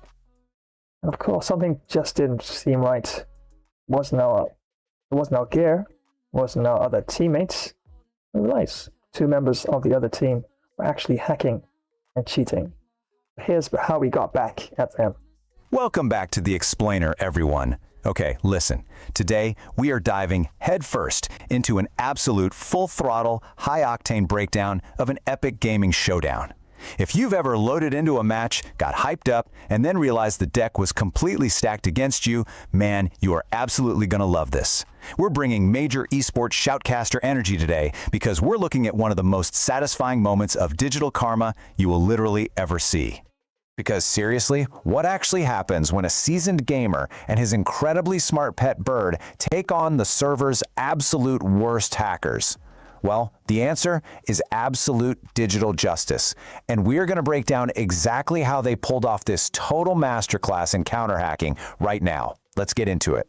And of course, something just didn't seem right. There was no gear, wasn't no other teammates. I realized 2 members of the other team were actually hacking and cheating. Here's how we got back at them. Welcome back to The Explainer, everyone. Okay, listen. Today, we are diving headfirst into an absolute full-throttle, high-octane breakdown of an epic gaming showdown. If you've ever loaded into a match, got hyped up, and then realized the deck was completely stacked against you, man, you are absolutely gonna love this. We're bringing major esports shoutcaster energy today because we're looking at one of the most satisfying moments of digital karma you will literally ever see. Because seriously, what actually happens when a seasoned gamer and his incredibly smart pet bird take on the server's absolute worst hackers? Well, the answer is absolute digital justice, and we're going to break down exactly how they pulled off this total masterclass in counter hacking right now. Let's get into it.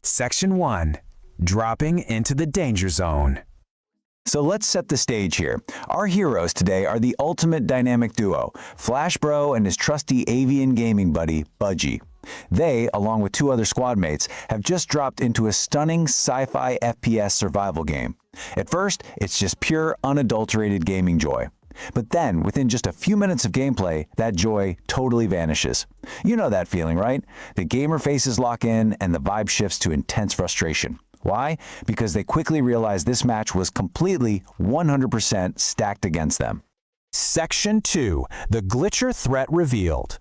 Section 1. Dropping into the danger zone. So let's set the stage here. Our heroes today are the ultimate dynamic duo, Flash Bro and his trusty avian gaming buddy, Budgie. They, along with 2 other squad mates, have just dropped into a stunning sci-fi FPS survival game. At first, it's just pure, unadulterated gaming joy. But then, within just a few minutes of gameplay, that joy totally vanishes. You know that feeling, right? The gamer faces lock in and the vibe shifts to intense frustration. Why? Because they quickly realized this match was completely 100% stacked against them. Section 2. The Glitcher Threat Revealed.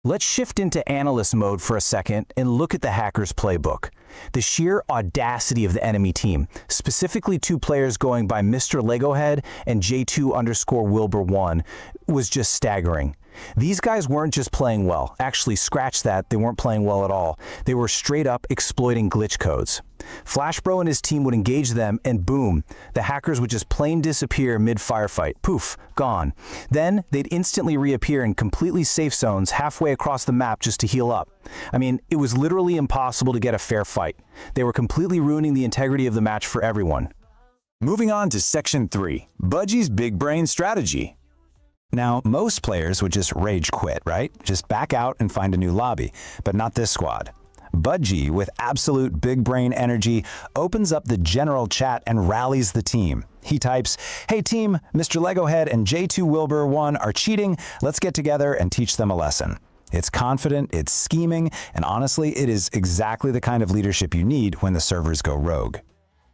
Let's shift into analyst mode for a second and look at the hacker's playbook. The sheer audacity of the enemy team, specifically 2 players going by Mr. Legohead and J2_Wilbur1, was just staggering. These guys weren't just playing well. Actually, scratch that, they weren't playing well at all. They were straight up exploiting glitch codes. Flash Bro and his team would engage them, and boom, the hackers would just plain disappear mid-firefight. Poof, gone. Then, they'd instantly reappear in completely safe zones halfway across the map just to heal up. I mean, it was literally impossible to get a fair fight. They were completely ruining the integrity of the match for everyone. Moving on to Section 3, Budgie's Big Brain Strategy. Now, most players would just rage quit, right? Just back out and find a new lobby, but not this squad. Budgie, with absolute big brain energy, opens up the general chat and rallies the team. He types, "Hey team, Mr. Legohead and J2Wilbur1 are cheating. Let's get together and teach them a lesson." It's confident, it's scheming, and honestly, it is exactly the kind of leadership you need when the servers go rogue.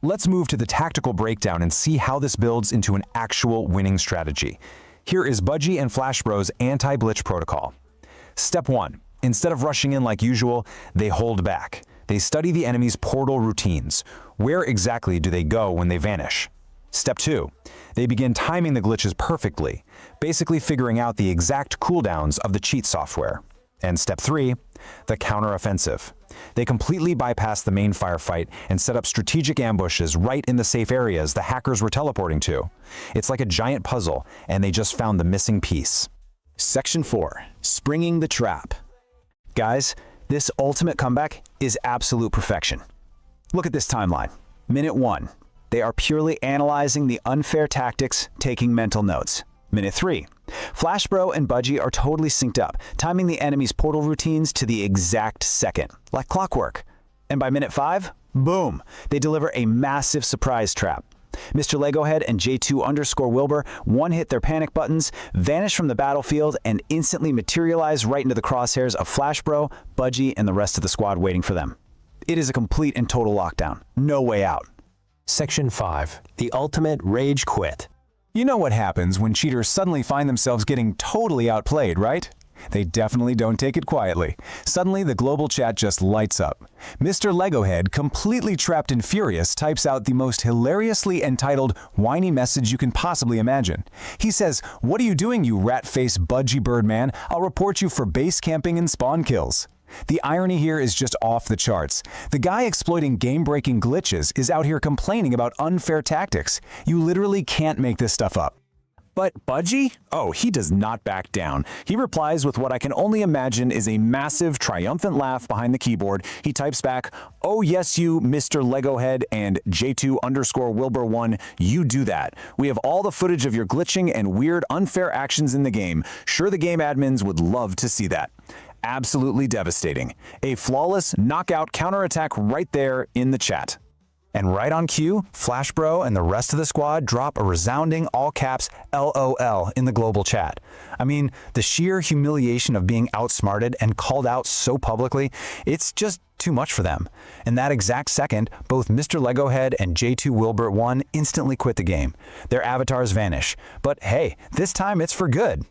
Let's move to the tactical breakdown and see how this builds into an actual winning strategy. Here is Budgie and FlashBro's anti-glitch protocol. Step 1. Instead of rushing in like usual, they hold back. They study the enemy's portal routines. Where exactly do they go when they vanish? Step 2. They begin timing the glitches perfectly, basically figuring out the exact cooldowns of the cheat software. And Step 3. The counteroffensive. They completely bypass the main firefight and set up strategic ambushes right in the safe areas the hackers were teleporting to. It's like a giant puzzle, and they just found the missing piece. Section 4. Springing the trap. Guys, this ultimate comeback is absolute perfection. Look at this timeline. Minute 1. They are purely analyzing the unfair tactics, taking mental notes. Minute 3. FlashBro and Budgie are totally synced up, timing the enemy's portal routines to the exact second, like clockwork. And by minute 5, boom, they deliver a massive surprise trap. Mr. Legohead and J2_Wilbur one-hit their panic buttons, vanish from the battlefield, and instantly materialize right into the crosshairs of FlashBro, Budgie, and the rest of the squad waiting for them. It is a complete and total lockdown. No way out. Section 5. The ultimate rage quit. You know what happens when cheaters suddenly find themselves getting totally outplayed, right? They definitely don't take it quietly. Suddenly, the global chat just lights up. Mr. Legohead, completely trapped and furious, types out the most hilariously entitled, whiny message you can possibly imagine. He says, "What are you doing, you rat-faced budgie bird man? I'll report you for base camping and spawn kills." The irony here is just off the charts. The guy exploiting game-breaking glitches is out here complaining about unfair tactics. You literally can't make this stuff up. But Budgie? Oh, he does not back down. He replies with what I can only imagine is a massive, triumphant laugh behind the keyboard. He types back, "Oh yes, you, Mr. Legohead and J2_Wilbur1, you do that. We have all the footage of your glitching and weird, unfair actions in the game. Sure, the game admins would love to see that." Absolutely devastating. A flawless knockout counterattack right there in the chat. And right on cue, FlashBro and the rest of the squad drop a resounding all-caps LOL in the global chat. I mean, the sheer humiliation of being outsmarted and called out so publicly, it's just too much for them. In that exact second, both Mr. Legohead and J2Wilbur1 instantly quit the game. Their avatars vanish. But hey, this time it's for good.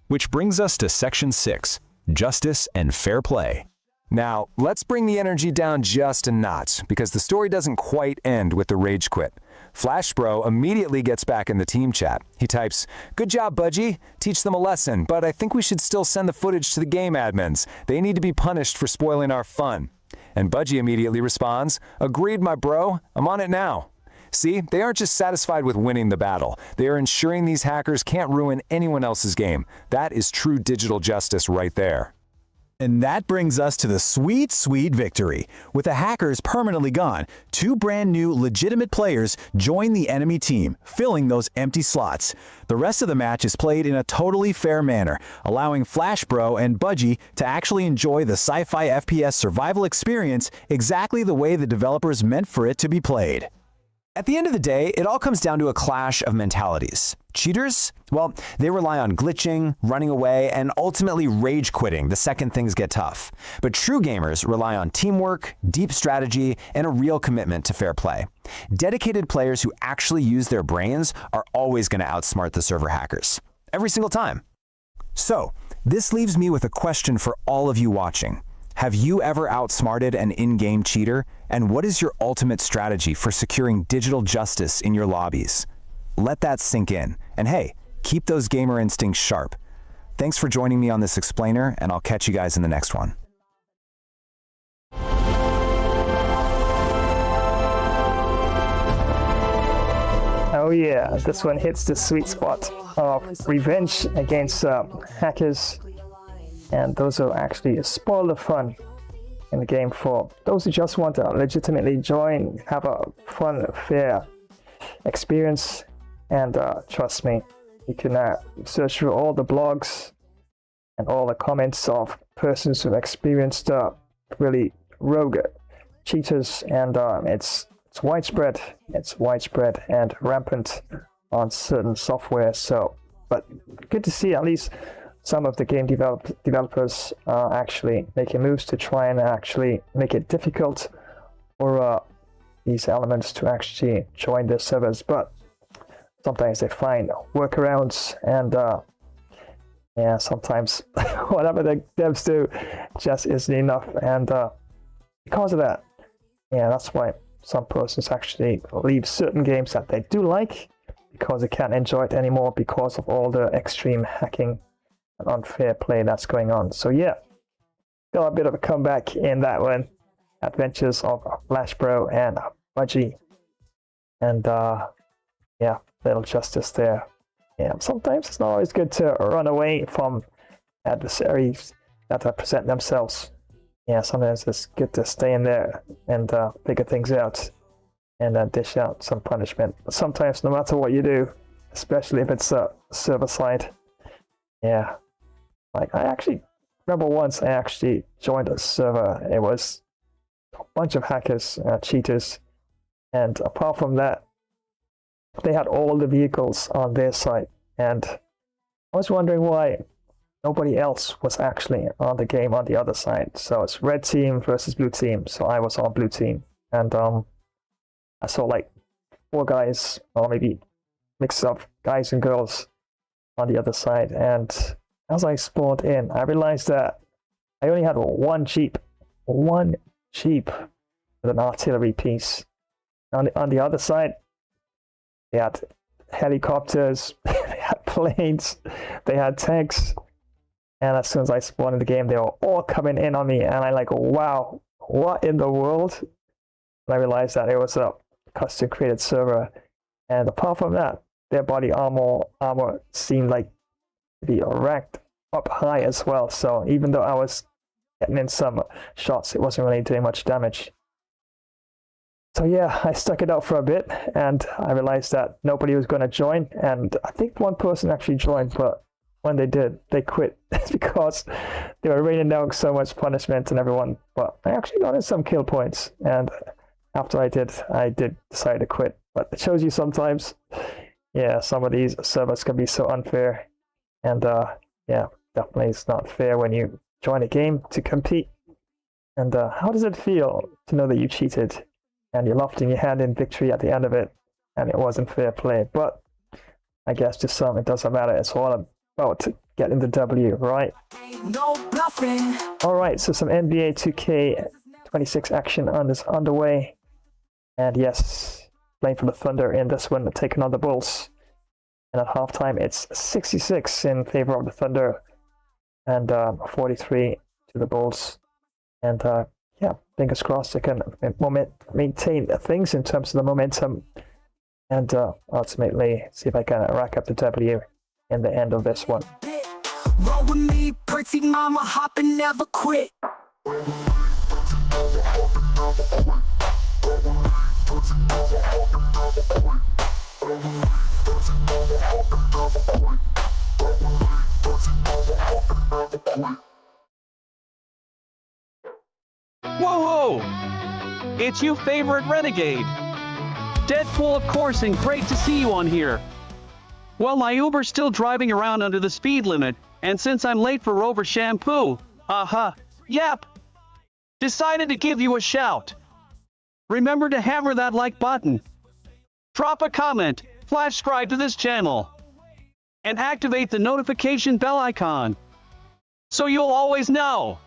Which brings us to Section 6. Justice and fair play. Now, let's bring the energy down just a notch, because the story doesn't quite end with the rage quit. FlashBro immediately gets back in the team chat. He types, "Good job, Budgie. Teach them a lesson, but I think we should still send the footage to the game admins. They need to be punished for spoiling our fun." And Budgie immediately responds, "Agreed, my bro. I'm on it now." See, they aren't just satisfied with winning the battle. They are ensuring these hackers can't ruin anyone else's game. That is true digital justice right there. And that brings us to the sweet, sweet victory. With the hackers permanently gone, 2 brand new legitimate players join the enemy team, filling those empty slots. The rest of the match is played in a totally fair manner, allowing FlashBro and Budgie to actually enjoy the sci-fi FPS survival experience exactly the way the developers meant for it to be played. At the end of the day, it all comes down to a clash of mentalities. Cheaters? Well, they rely on glitching, running away, and ultimately rage quitting the second things get tough. But true gamers rely on teamwork, deep strategy, and a real commitment to fair play. Dedicated players who actually use their brains are always going to outsmart the server hackers. Every single time. So, this leaves me with a question for all of you watching. Have you ever outsmarted an in-game cheater? And what is your ultimate strategy for securing digital justice in your lobbies? Let that sink in. And hey, keep those gamer instincts sharp. Thanks for joining me on this explainer, and I'll catch you guys in the next one. Oh yeah, this one hits the sweet spot of revenge against hackers, and those will actually spoil the fun in the game for those who just want to legitimately join, have a fun, fair experience. And trust me, you can search through all the blogs and all the comments of persons who experienced really rogue cheaters, and it's widespread. It's widespread and rampant on certain software. So, but good to see at least some of the game developers are actually making moves to try and actually make it difficult for these elements to actually join their servers, but sometimes they find workarounds, and yeah, sometimes whatever the devs do just isn't enough, and because of that, yeah, that's why some persons actually leave certain games that they do like because they can't enjoy it anymore because of all the extreme hacking and unfair play that's going on. So yeah, got a bit of a comeback in that one. Adventures of Flash Bro and Budgie, and yeah, little justice there. Yeah, sometimes it's not always good to run away from adversaries that present themselves. Yeah, sometimes it's good to stay in there and figure things out and dish out some punishment. But sometimes, no matter what you do, especially if it's server side, yeah, like I actually remember once I actually joined a server. It was a bunch of hackers, cheaters, and apart from that, they had all the vehicles on their side, and I was wondering why nobody else was actually on the game on the other side. So it's red team versus blue team, so I was on blue team, and I saw like 4 guys, or maybe mix of guys and girls on the other side, and as I spawned in, I realized that I only had one jeep with an artillery piece. On the other side, they had helicopters, they had planes, they had tanks, and as soon as I spawned in the game, they were all coming in on me, and I like, wow, what in the world? And I realized that it was a custom created server, and apart from that, their body armor seemed like to be ranked up high as well. So even though I was getting in some shots, it wasn't really doing much damage. So yeah, I stuck it out for a bit, and I realized that nobody was going to join, and I think one person actually joined, but when they did, they quit because they were raining down so much punishment and everyone. But I actually got in some kill points, and after I did decide to quit. But it shows you sometimes, yeah, some of these servers can be so unfair, and yeah, definitely it's not fair when you join a game to compete. And how does it feel to know that you cheated and you lofting your hand in victory at the end of it, and it wasn't fair play? But I guess to some it doesn't matter. It's all about getting the W, right? No bluffing. All right, so some NBA 2K26 action underway, and yes, playing for the Thunder in this one, taking on the Bulls. And at halftime, it's 66 in favor of the Thunder, and 43 to the Bulls. And yeah, fingers crossed they can maintain things in terms of the momentum, and ultimately see if I can rack up the W in the end of this one. Roll with me, pretty mama, hop and never quit. Whoa! It's your favorite renegade. Deadpool, of course, and great to see you on here. Well, my Uber's still driving around under the speed limit, and since I'm late for Rover shampoo, yep, decided to give you a shout. Remember to hammer that like button, drop a comment, subscribe to this channel, and activate the notification bell icon, so you'll always know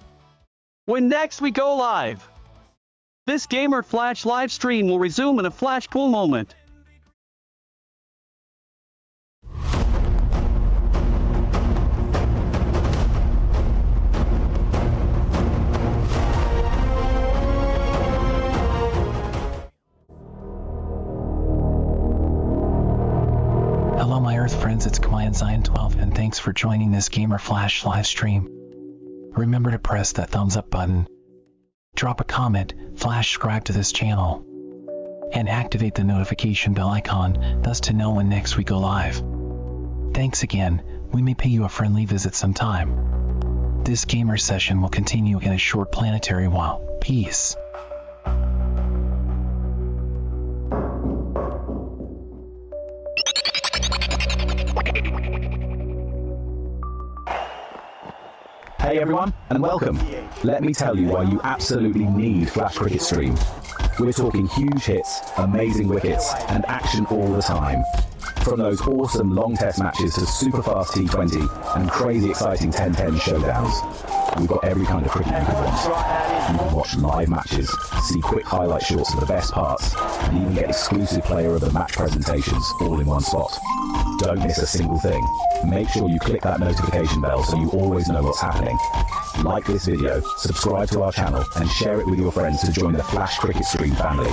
when next we go live. This Gamer Flash live stream will resume in a Flash pool moment. Hello my Earth friends, it's Kamayan Zion 12 and thanks for joining this Gamer Flash live stream. Remember to press that thumbs up button, drop a comment, subscribe to this channel, and activate the notification bell icon thus to know when next we go live. Thanks again, we may pay you a friendly visit sometime. This gamer session will continue in a short planetary while. Peace. Hey everyone, and welcome. Let me tell you why you absolutely need Flash Cricket Stream. We're talking huge hits, amazing wickets, and action all the time. From those awesome long test matches to super fast T20 and crazy exciting 10-10 showdowns. We've got every kind of cricket you could want. You can watch live matches, see quick highlight shorts of the best parts, and even get exclusive player of the match presentations all in one spot. Don't miss a single thing. Make sure you click that notification bell so you always know what's happening. Like this video, subscribe to our channel, and share it with your friends to join the Flash Cricket Stream family.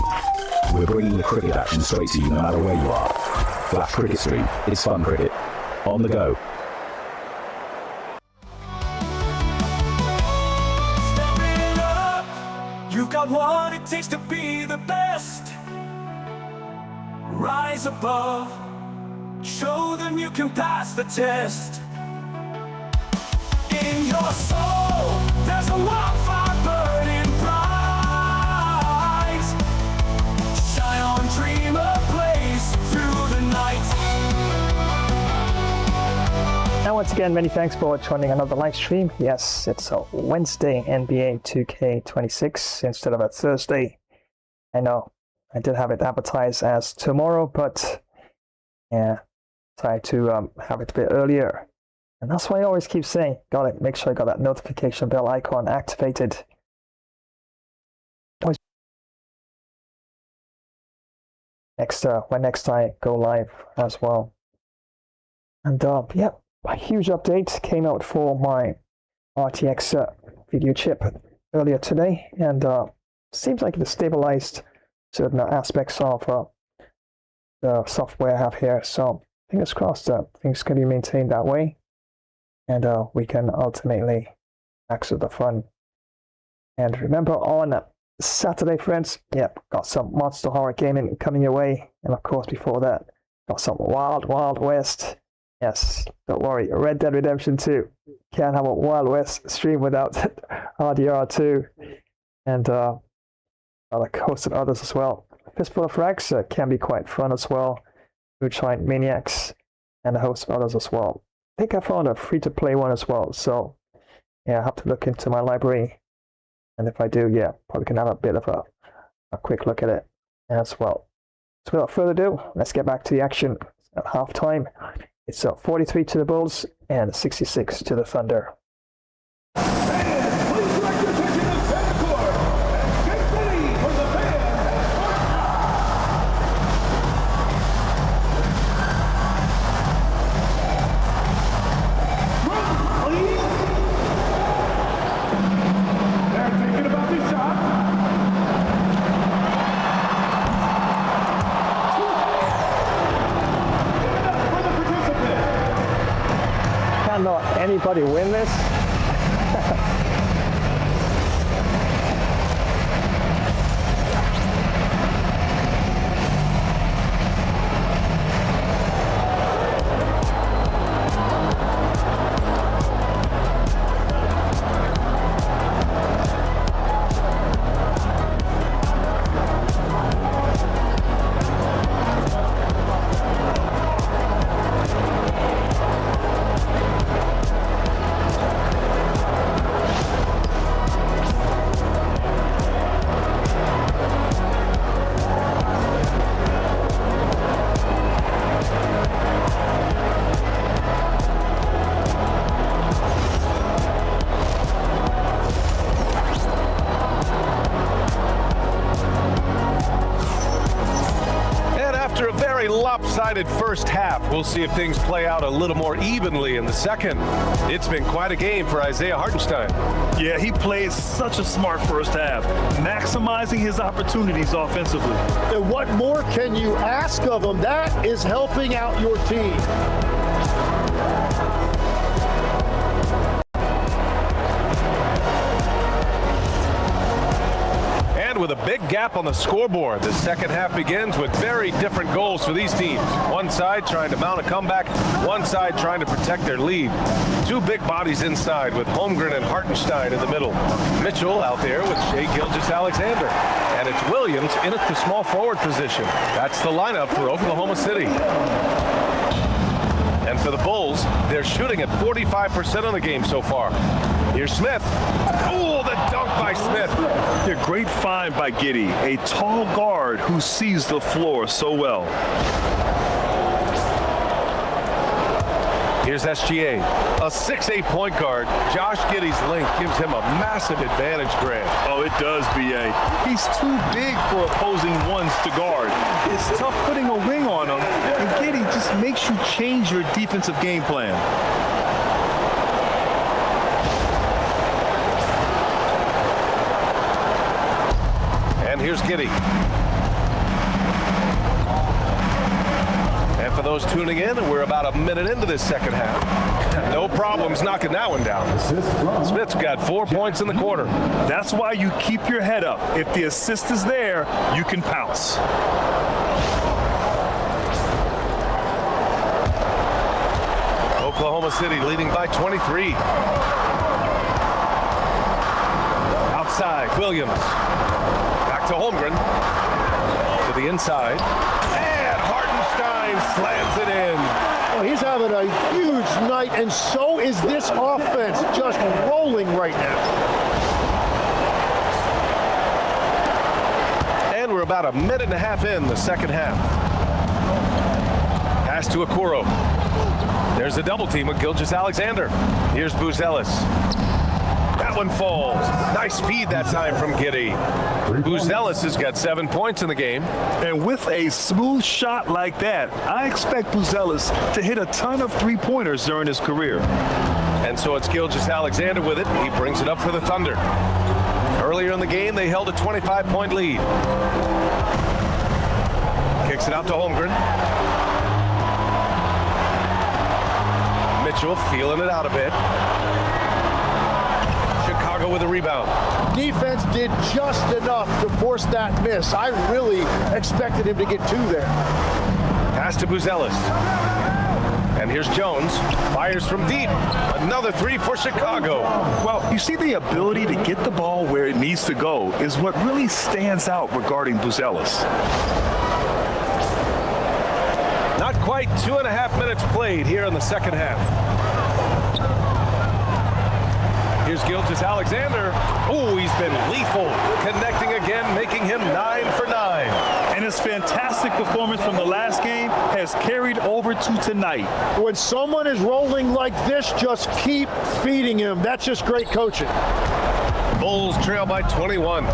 We're bringing the cricket action straight to you no matter where you are. Flash Cricket Stream, it's fun cricket. On the go. You've got what it takes to be the best. Rise above. Show them you can pass the test. In your soul, there's a wildfire burning bright. Shine on, dream a place through the night. And once again, many thanks for joining another live stream. Yes, it's a Wednesday, NBA 2K26 instead of a Thursday. I know, I did have it advertised as tomorrow, but yeah, try to have it a bit earlier. And that's why I always keep saying, got it, make sure I got that notification bell icon activated. Always when next I go live as well. And yeah, a huge update came out for my RTX video chip earlier today, and seems like it has stabilized certain aspects of the software I have here. So fingers crossed things can be maintained that way, and we can ultimately access the fun. And remember, on Saturday, friends, got some Monster Horror gaming coming your way, and of course before that, got some Wild West. Yes, don't worry, Red Dead Redemption 2. Can't have a Wild West stream without RDR2. And I'll host and others as well. Fistful of Frags can be quite fun as well. Moonshine Maniacs, and a host of others as well. I think I found a free-to-play one as well. So yeah, I have to look into my library. And if I do, yeah, probably can have a bit of a quick look at it as well. So without further ado, let's get back to the action at halftime. It's 43 to the Bulls and 66 to the Thunder. Anybody win this? Lopsided first half. We'll see if things play out a little more evenly in the second. It's been quite a game for Isaiah Hartenstein. Yeah, he played such a smart first half, maximizing his opportunities offensively. And what more can you ask of him? That is helping out your team. With a big gap on the scoreboard, the second half begins with very different goals for these teams. One side trying to mount a comeback, one side trying to protect their lead. Two big bodies inside with Holmgren and Hartenstein in the middle. Mitchell out there with Shea Gilgeous-Alexander. And it's Williams in at the small forward position. That's the lineup for Oklahoma City. And for the Bulls, they're shooting at 45% on the game so far. Here's Smith. Oh, the dunk by Smith. Yeah, great find by Giddey, a tall guard who sees the floor so well. Here's SGA, a 6'8" point guard. Josh Giddey's length gives him a massive advantage, Grant. Oh, it does, BA. He's too big for opposing ones to guard. It's tough putting a wing on him, and Giddey just makes you change your defensive game plan. And here's Giddey. And for those tuning in, we're about a minute into this second half. No problems knocking that one down. Smith's got 4 points in the quarter. That's why you keep your head up. If the assist is there, you can pounce. Oklahoma City leading by 23. Outside, Williams. Back to Holmgren. To the inside. And Hartenstein slams it in. Oh, he's having a huge night, and so is this offense, just rolling right now. And we're about a minute and a half in the second half. Pass to Okoro. There's a double team with Gilgeous-Alexander. Here's Buzelis. That one falls. Nice feed that time from Giddey. Buzelis has got 7 points in the game. And with a smooth shot like that, I expect Buzelis to hit a ton of three-pointers during his career. And so it's Gilgeous-Alexander with it. He brings it up for the Thunder. Earlier in the game, they held a 25-point lead. Kicks it out to Holmgren. Mitchell feeling it out a bit. Chicago with a rebound. Defense did just enough to force that miss. I really expected him to get two there. Pass to Buzelis. And here's Jones. Fires from deep. Another three for Chicago. Well, you see, the ability to get the ball where it needs to go is what really stands out regarding Buzelis. Not quite 2.5 minutes played here in the second half. Here's Gilgeous-Alexander. Oh, he's been lethal. Connecting again, making him 9 for 9. And his fantastic performance from the last game has carried over to tonight. When someone is rolling like this, just keep feeding him. That's just great coaching. Bulls trail by 21.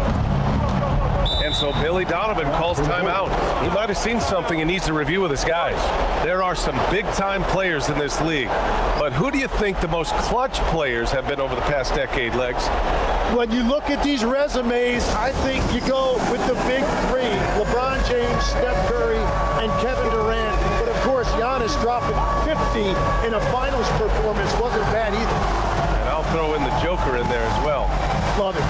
And so Billy Donovan calls timeout. He might have seen something and needs to review with his guys. There are some big-time players in this league. But who do you think the most clutch players have been over the past decade, Legs? When you look at these resumes, I think you go with the big three. LeBron James, Steph Curry, and Kevin Durant. But of course, Giannis dropping 50 in a finals performance wasn't bad either. And I'll throw in the Joker in there as well. Love it.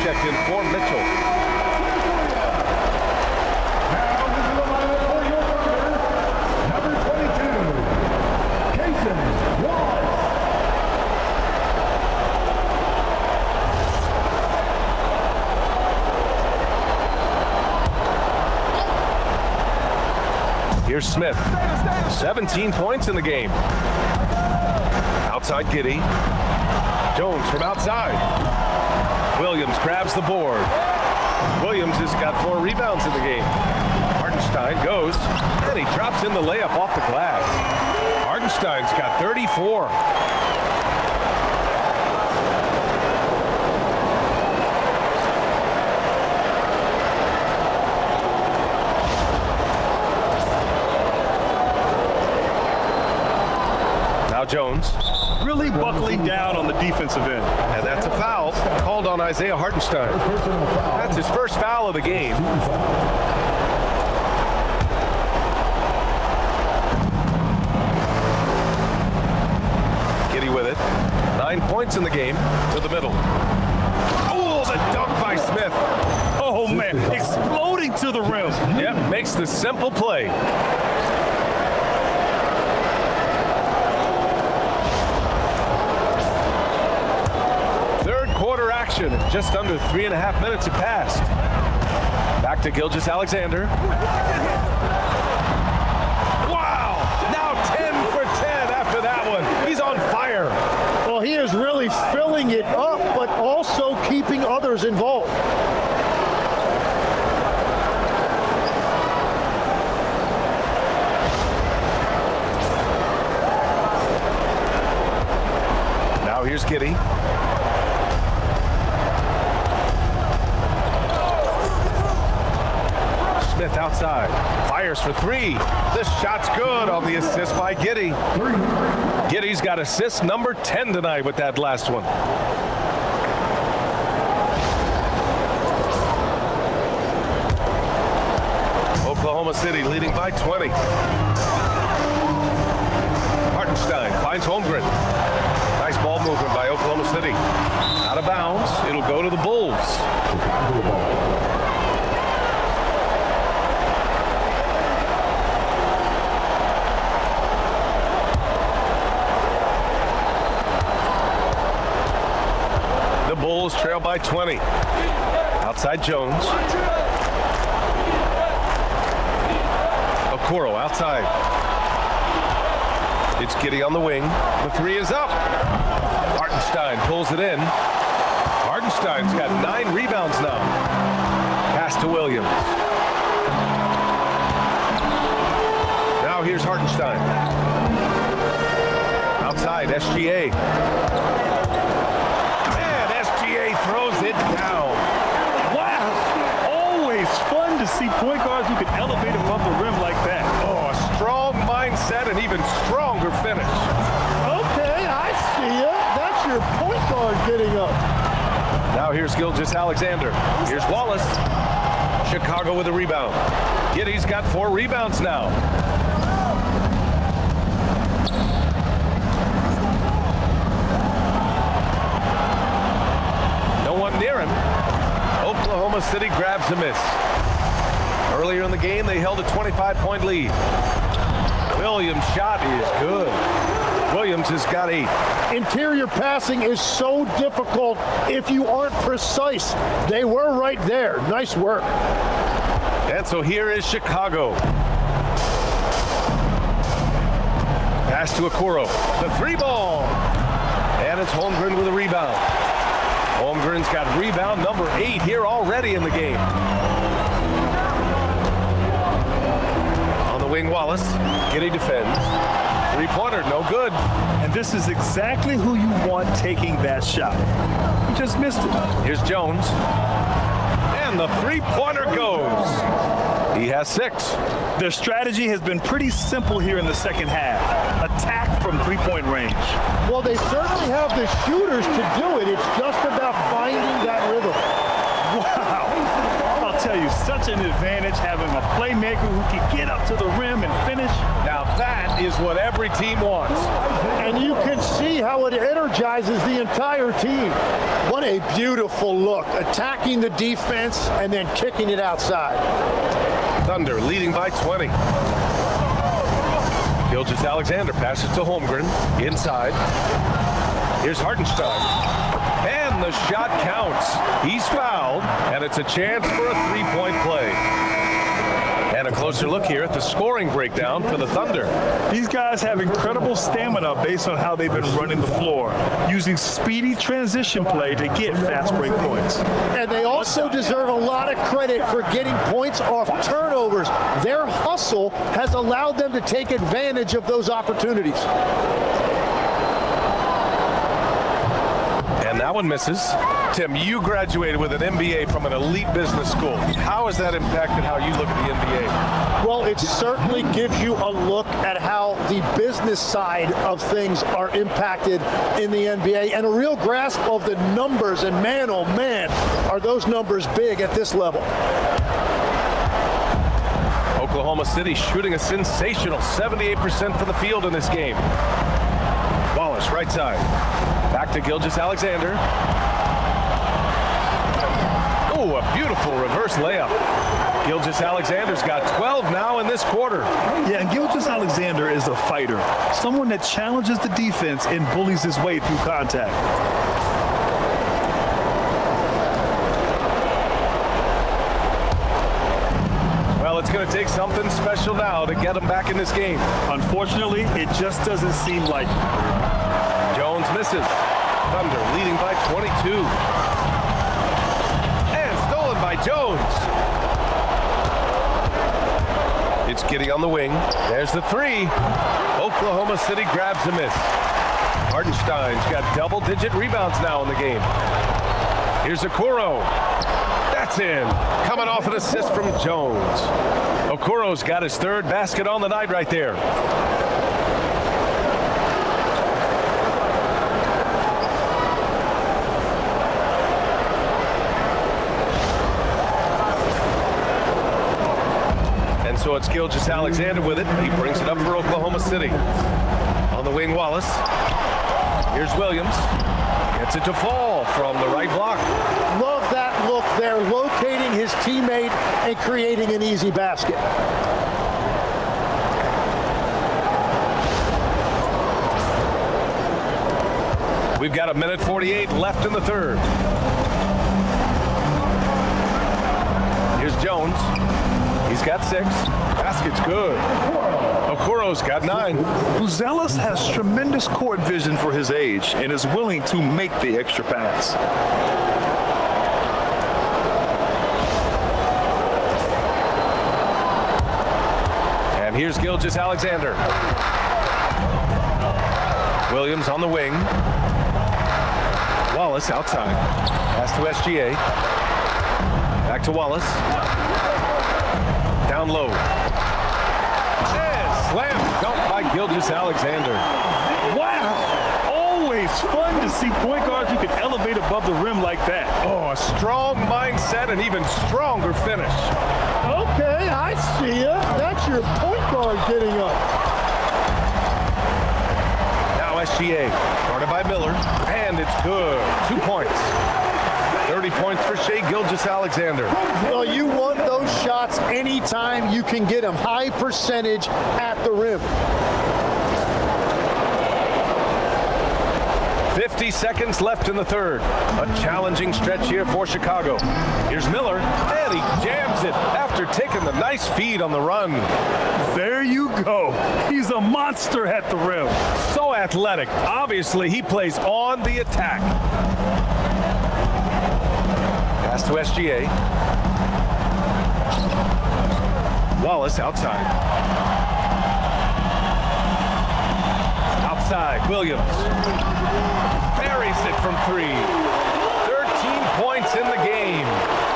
Checked in for Mitchell. Number 22, Cason Wallace. Here's Smith. 17 points in the game. Outside Giddey. Jones from outside. Williams grabs the board. Williams has got 4 rebounds in the game. Hartenstein goes, and he drops in the layup off the glass. Hartenstein's got 34. Now Jones. Really buckling down on the defensive end. And that's a foul called on Isaiah Hartenstein. That's his first foul of the game. Giddey with it. 9 points in the game to the middle. Oh, the dunk by Smith. Oh, man. Exploding to the rim. Yep, makes the simple play. action. Just under 3.5 minutes have passed. Back to Gilgeous-Alexander. Wow! Now 10 for 10 after that one. He's on fire. Well, he is really filling it up, but also keeping others involved. Now here's Giddy. Smith outside, fires for three. The shot's good on the assist by Giddy. Giddy's got assist number 10 tonight with that last one. Oklahoma City leading by 20. Hartenstein finds Holmgren. Nice ball movement by Oklahoma City. Out of bounds, it'll go to the Bulls. Bulls trail by 20. Outside Jones. Okoro outside. It's Giddy on the wing. The three is up. Hartenstein pulls it in. Hartenstein's got 9 rebounds now. Pass to Williams. Now here's Hartenstein. Outside, SGA. Throws it down. Wow! Always fun to see point guards who can elevate above the rim like that. Oh, a strong mindset and even stronger finish. Okay, I see it. That's your point guard getting up. Now here's Gilgeous-Alexander. Here's Wallace. Chicago with a rebound. Giddy's got 4 rebounds now. Near him. Oklahoma City grabs a miss. Earlier in the game, they held a 25-point lead. Williams' shot is good. Williams has got 8. Interior passing is so difficult if you aren't precise. They were right there. Nice work. And so here is Chicago. Pass to Okoro. The 3-ball. And it's Holmgren with a rebound. Holmgren's got rebound number 8 here already in the game. On the wing, Wallace. Giddy defends. 3-pointer, no good. And this is exactly who you want taking that shot. You just missed it. Here's Jones. And the 3-pointer goes. He has 6. Their strategy has been pretty simple here in the second half. Attack from 3-point range. Well, they certainly have the shooters to do it. It's just about finding that rhythm. Wow. I'll tell you, such an advantage having a playmaker who can get up to the rim and finish. Now that is what every team wants. And you can see how it energizes the entire team. What a beautiful look. Attacking the defense and then kicking it outside. Thunder leading by 20. Gilgeous-Alexander passes to Holmgren. Inside. Here's Hartenstein. And the shot counts. He's fouled, and it's a chance for a 3-point play. And a closer look here at the scoring breakdown for the Thunder. These guys have incredible stamina based on how they've been running the floor, using speedy transition play to get fast break points. And they also deserve a lot of credit for getting points off turnovers. Their hustle has allowed them to take advantage of those opportunities. And that one misses. Tim, you graduated with an MBA from an elite business school. How has that impacted how you look at the NBA? Well, it certainly gives you a look at how the business side of things are impacted in the NBA and a real grasp of the numbers. And man, oh man, are those numbers big at this level. Oklahoma City shooting a sensational 78% from the field in this game. Wallace, right side. Back to Gilgeous-Alexander. Oh, a beautiful reverse layup. Gilgeous-Alexander's got 12 now in this quarter. Yeah, and Gilgeous-Alexander is a fighter. Someone that challenges the defense and bullies his way through contact. Well, it's going to take something special now to get them back in this game. Unfortunately, it just doesn't seem like it. Jones misses. Thunder leading by 22. And stolen by Jones. It's Giddey on the wing. There's the three. Oklahoma City grabs a miss. Hartenstein's got double-digit rebounds now in the game. Here's Okoro. That's in. Coming off an assist from Jones. Okoro's got his third basket on the night right there. And so it's Gilgeous-Alexander with it. He brings it up for Oklahoma City. On the wing, Wallace. Here's Williams. Gets it to fall from the right block. Love that look there, locating his teammate and creating an easy basket. We've got 1:48 left in the third. Here's Jones. He's got 6. Basket's good. Okoro's got 9. Buzelis has tremendous court vision for his age and is willing to make the extra pass. And here's Gilgeous-Alexander. Williams on the wing. Wallace outside. Pass to SGA. Back to Wallace. Down low. And slam dunk by Gilgeous-Alexander. Wow! Always fun to see point guards who can elevate above the rim like that. Oh, a strong mindset and even stronger finish. Okay, I see ya. That's your point guard getting up. Now SGA, guarded by Miller, and it's good. 2 points. 30 points for Shai Gilgeous-Alexander. Well, you want those shots anytime you can get them. High percentage at the rim. 50 seconds left in the third. A challenging stretch here for Chicago. Here's Miller, and he jams it after taking the nice feed on the run. There you go. He's a monster at the rim. So athletic. Obviously, he plays on the attack. Pass to SGA. Wallace outside. Outside, Williams. Buries it from 3. 13 points in the game.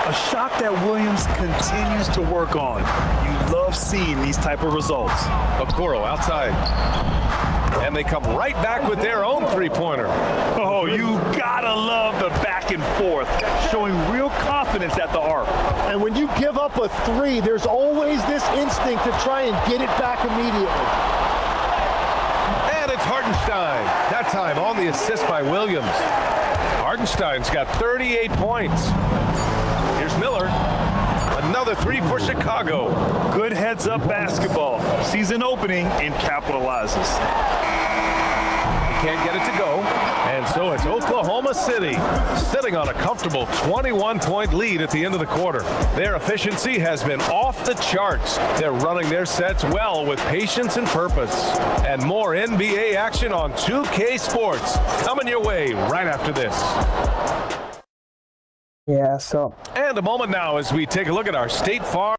A shot that Williams continues to work on. You love seeing these type of results. Okoro outside. And they come right back with their own three-pointer. Oh, you gotta love the back and forth, showing real confidence at the arc. And when you give up a 3, there's always this instinct to try and get it back immediately. And it's Hartenstein. That time on the assist by Williams. Hartenstein's got 38 points. Here's Miller. Another 3 for Chicago. Good heads-up basketball. Season opening and capitalizes. Can't get it to go. And so it's Oklahoma City sitting on a comfortable 21-point lead at the end of the quarter. Their efficiency has been off the charts. They're running their sets well with patience and purpose. And more NBA action on 2K Sports coming your way right after this. Yeah, so. And a moment now as we take a look at our State Farm.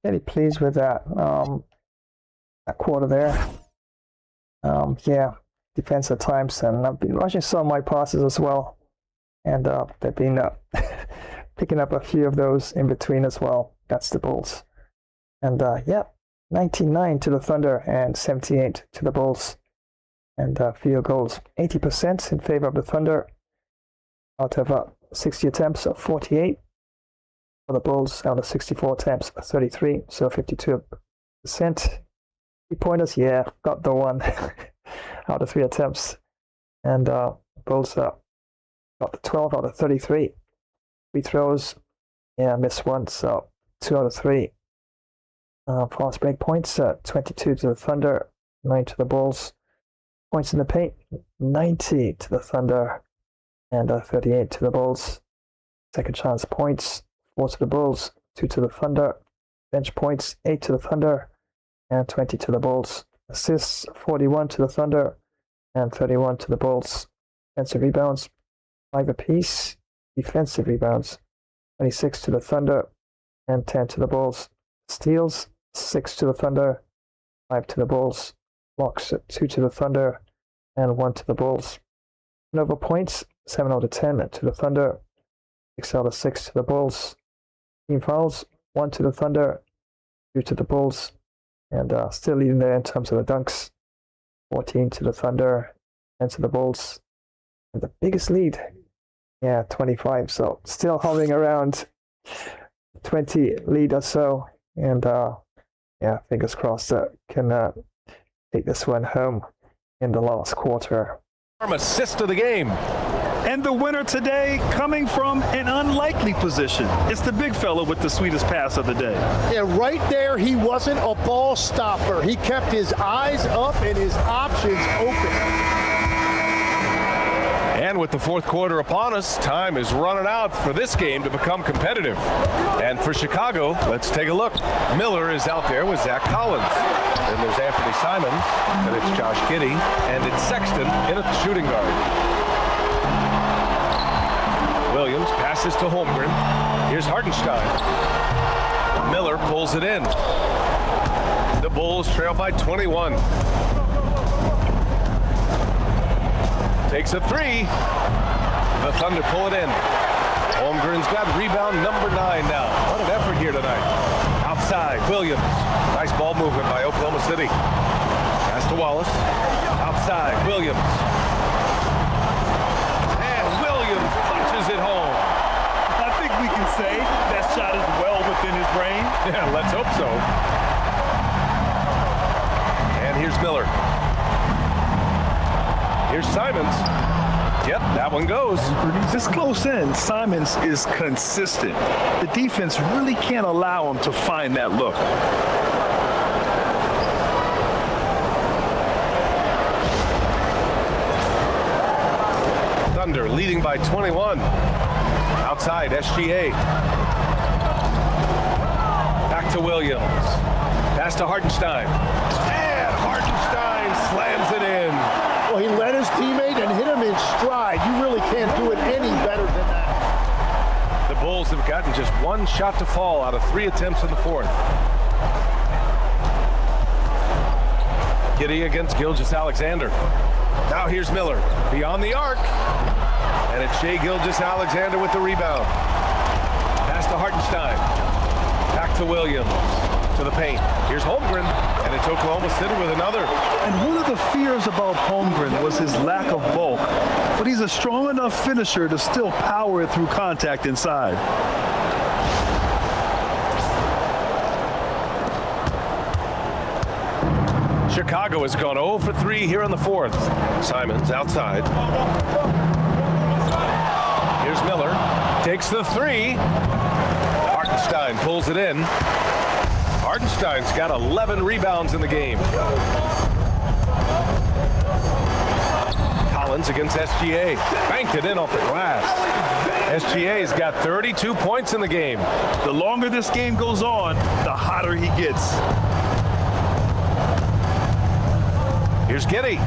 Very pleased with that quarter there. Yeah, defense at times, and I've been rushing some of my passes as well, and they've been picking up a few of those in between as well. That's the Bulls, and yeah, 99 to the Thunder and 78 to the Bulls, and field goals 80% in favor of the Thunder out of 60 attempts of 48 for the Bulls, out of 64 attempts 33, so 52%. 3-pointers, yeah, got the one out of 3 attempts. And Bulls got the 12 out of 33. Free throws, yeah, missed one, so 2 out of 3. Fast break points, 22 to the Thunder, 9 to the Bulls. Points in the paint, 90 to the Thunder, and 38 to the Bulls. Second chance points, 4 to the Bulls, 2 to the Thunder. Bench points, 8 to the Thunder and 20 to the Bulls. Assists, 41 to the Thunder and 31 to the Bulls. Offensive rebounds, 5 apiece. Defensive rebounds, 26 to the Thunder and 10 to the Bulls. Steals, 6 to the Thunder, 5 to the Bulls. Blocks, 2 to the Thunder and 1 to the Bulls. Turnover points, 7 out of 10 to the Thunder, 6 out of 6 to the Bulls. Team fouls, 1 to the Thunder, 2 to the Bulls, and still leading there in terms of the dunks, 14 to the Thunder, 10 to the Bulls. And the biggest lead, 25. So still hovering around 20 lead or so, and fingers crossed that can take this one home in the last quarter. Assist of the game. And the winner today coming from an unlikely position. It's the big fella with the sweetest pass of the day. Yeah, right there, he wasn't a ball stopper. He kept his eyes up and his options open. And with the fourth quarter upon us, time is running out for this game to become competitive. And for Chicago, let's take a look. Miller is out there with Zach Collins. Then there's Anthony Simons, and it's Josh Giddey, and it's Sexton in a shooting guard. Williams passes to Holmgren. Here's Hartenstein. Miller pulls it in. The Bulls trail by 21. Takes a three. The Thunder pull it in. Holmgren's got rebound number 9 now. What an effort here tonight. Outside, Williams. Nice ball movement by Oklahoma City. Pass to Wallace. Outside, Williams. It home. I think we can say that shot is well within his range. Yeah, let's hope so. And here's Miller. Here's Simons. Yep, that one goes. This close in, Simons is consistent. The defense really can't allow him to find that look. Thunder leading by 21. Outside, SGA. Back to Williams. Pass to Hartenstein. And Hartenstein slams it in. Well, he led his teammate and hit him in stride. You really can't do it any better than that. The Bulls have gotten just one shot to fall out of 3 attempts in the fourth. Giddey against Gilgeous-Alexander. Now here's Miller, beyond the arc. And it's Shai Gilgeous-Alexander with the rebound. Pass to Hartenstein. Back to Williams. To the paint. Here's Holmgren. And it's Oklahoma City with another. And one of the fears about Holmgren was his lack of bulk. But he's a strong enough finisher to still power it through contact inside. Chicago has gone 0 for 3 here in the fourth. Simons outside. Here's Miller. Takes the three. Hartenstein pulls it in. Hartenstein's got 11 rebounds in the game. Collins against SGA. Banked it in off the glass. SGA's got 32 points in the game. The longer this game goes on, the hotter he gets. Here's Giddey.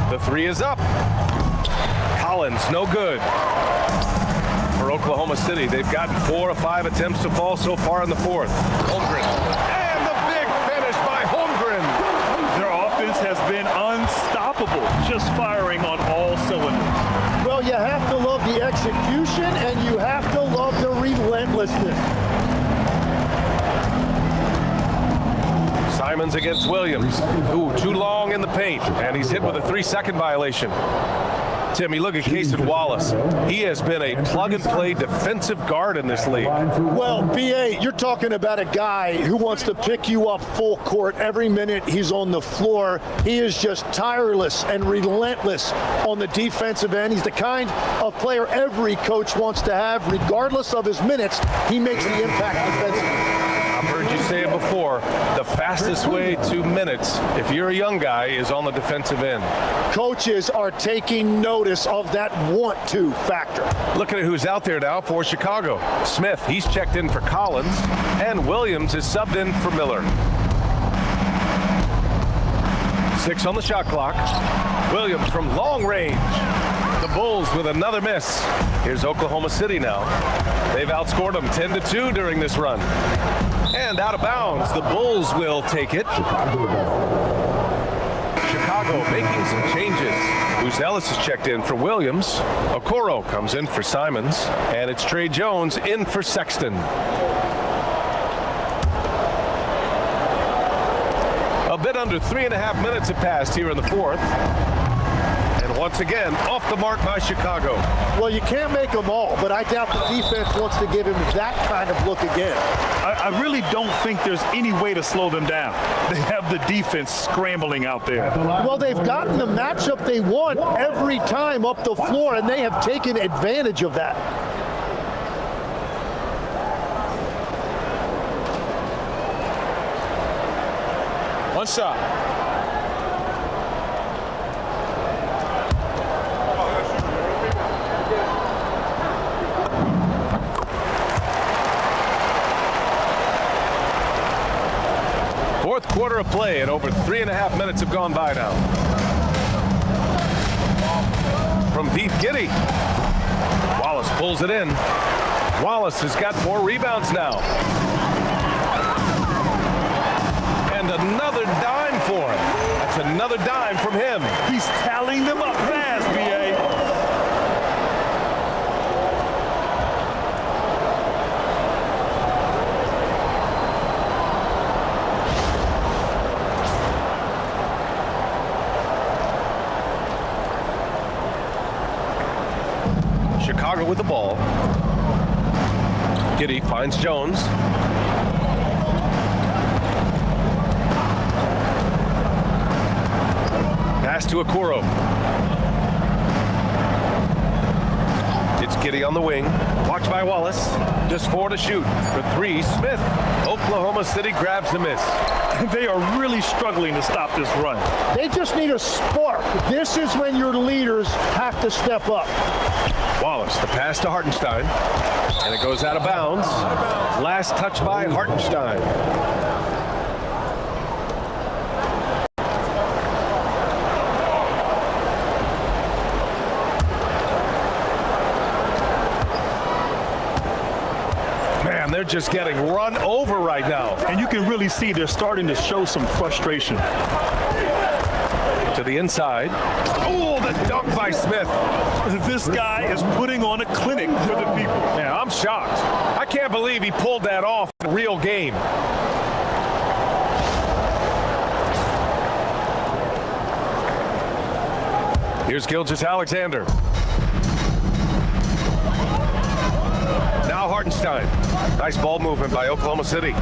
The three is up. Collins, no good. For Oklahoma City, they've gotten 4 of 5 attempts to fall so far in the fourth. Holmgren. And the big finish by Holmgren. Their offense has been unstoppable, just firing on all cylinders. Well, you have to love the execution, and you have to love the relentlessness. Simons against Williams. Ooh, too long in the paint, and he's hit with a 3-second violation. Timmy, look at Casey Wallace. He has been a plug-and-play defensive guard in this league. Well, B.A., you're talking about a guy who wants to pick you up full court every minute he's on the floor. He is just tireless and relentless on the defensive end. He's the kind of player every coach wants to have. Regardless of his minutes, he makes the impact defensively. I've heard you say it before, the fastest way to minutes, if you're a young guy, is on the defensive end. Coaches are taking notice of that want-to factor. Looking at who's out there now for Chicago. Smith, he's checked in for Collins, and Williams is subbed in for Miller. 6 on the shot clock. Williams from long range. The Bulls with another miss. Here's Oklahoma City now. They've outscored them 10-2 during this run. And out of bounds, the Bulls will take it. Chicago making some changes. Bruce Ellis is checked in for Williams. Okoro comes in for Simons. And it's Trey Jones in for Sexton. A bit under 3.5 minutes have passed here in the fourth. And once again, off the mark by Chicago. Well, you can't make them all, but I doubt the defense wants to give him that kind of look again. I really don't think there's any way to slow them down. They have the defense scrambling out there. Well, they've gotten the matchup they want every time up the floor, and they have taken advantage of that. One shot. Fourth quarter of play, and over 3.5 minutes have gone by now. From deep, Giddey. Wallace pulls it in. Wallace has got 4 rebounds now. And another dime for him. That's another dime from him. He's tallying them up fast, B.A. Chicago with the ball. Giddey finds Jones. Pass to Okoro. It's Giddey on the wing. Watched by Wallace. Just 4 to shoot. For 3, Smith. Oklahoma City grabs the miss. They are really struggling to stop this run. They just need a spark. This is when your leaders have to step up. Wallace, the pass to Hartenstein. And it goes out of bounds. Last touch by Hartenstein. Man, they're just getting run over right now. And you can really see they're starting to show some frustration. To the inside. Oh, the dunk by Smith. This guy is putting on a clinic for the people. Yeah, I'm shocked. I can't believe he pulled that off in a real game. Here's Gilgeous-Alexander. Now Hartenstein. Nice ball movement by Oklahoma City.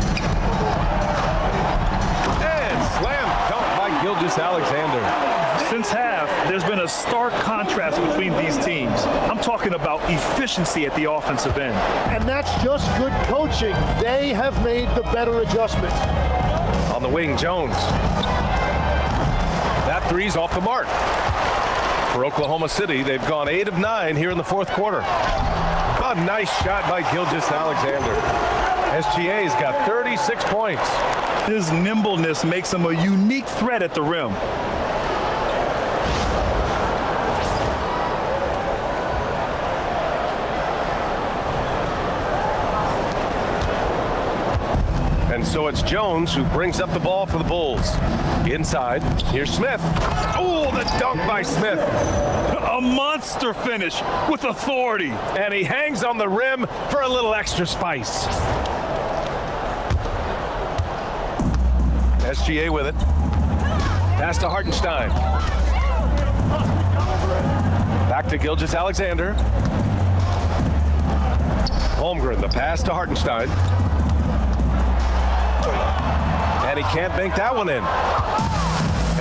And slam dunk by Gilgeous-Alexander. Since half, there's been a stark contrast between these teams. I'm talking about efficiency at the offensive end. And that's just good coaching. They have made the better adjustments. On the wing, Jones. That three's off the mark. For Oklahoma City, they've gone 8 of 9 here in the fourth quarter. A nice shot by Gilgeous-Alexander. SGA's got 36 points. His nimbleness makes him a unique threat at the rim. And so it's Jones who brings up the ball for the Bulls. Inside, here's Smith. Oh, the dunk by Smith. A monster finish with authority. And he hangs on the rim for a little extra spice. SGA with it. Pass to Hartenstein. Back to Gilgeous-Alexander. Holmgren, the pass to Hartenstein. And he can't bank that one in.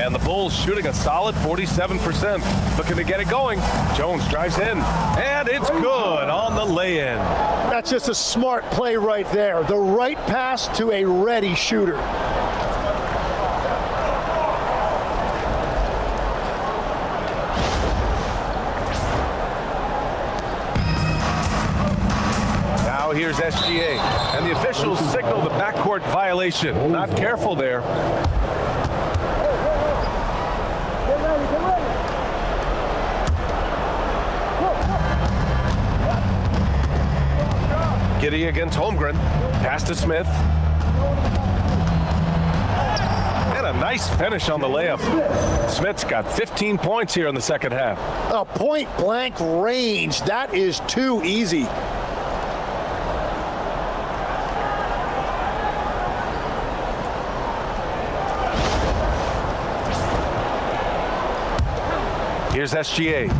And the Bulls shooting a solid 47%. Looking to get it going. Jones drives in. And it's good on the lay-in. That's just a smart play right there. The right pass to a ready shooter. Now here's SGA, and the officials signal the backcourt violation. Not careful there. Giddy against Holmgren. Pass to Smith. And a nice finish on the layup. Smith's got 15 points here in the second half. A point-blank range. That is too easy. Here's SGA.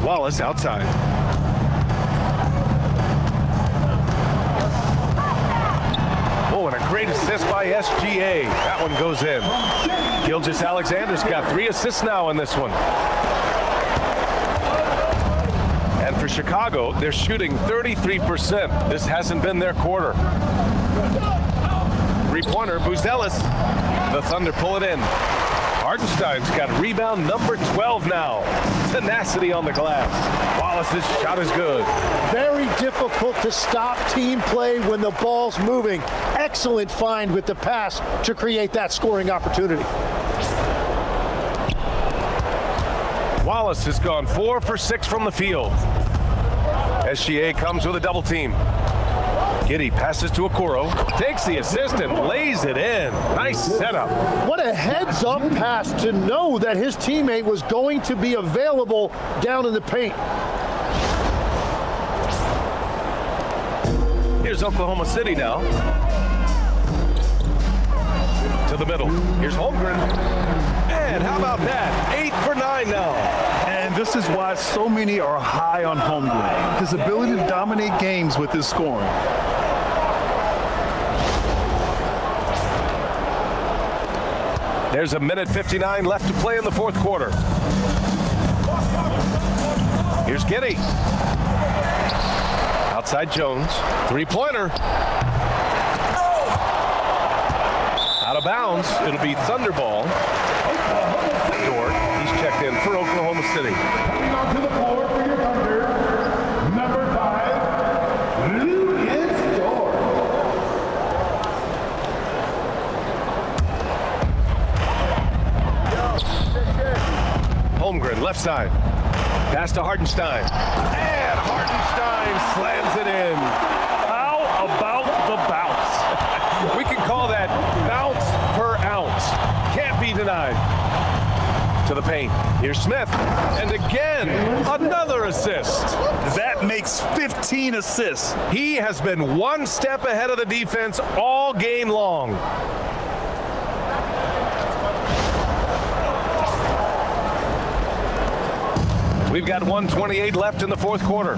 Wallace outside. Oh, and a great assist by SGA. That one goes in. Gilgeous-Alexander's got 3 assists now in this one. And for Chicago, they're shooting 33%. This hasn't been their quarter. Three-pointer, Buzelis. The Thunder pull it in. Hartenstein's got rebound number 12 now. Tenacity on the glass. Wallace's shot is good. Very difficult to stop team play when the ball's moving. Excellent find with the pass to create that scoring opportunity. Wallace has gone 4 for 6 from the field. SGA comes with a double team. Giddy passes to Okoro, takes the assist and lays it in. Nice setup. What a heads-up pass to know that his teammate was going to be available down in the paint. Here's Oklahoma City now. To the middle. Here's Holmgren. And how about that? 8 for 9 now. And this is why so many are high on Holmgren. His ability to dominate games with his scoring. There's a minute 59 left to play in the fourth quarter. Here's Giddy. Outside Jones. Three-pointer. Out of bounds. It'll be Thunder ball. Dort. He's checked in for Oklahoma City. Coming onto the floor for your Thunder, number 5, Lucas Dort. Holmgren, left side. Pass to Hartenstein. And Hartenstein slams it in. How about the bounce? We can call that bounce per ounce. Can't be denied. To the paint. Here's Smith. And again, another assist. That makes 15 assists. He has been one step ahead of the defense all game long. We've got 1:28 left in the fourth quarter.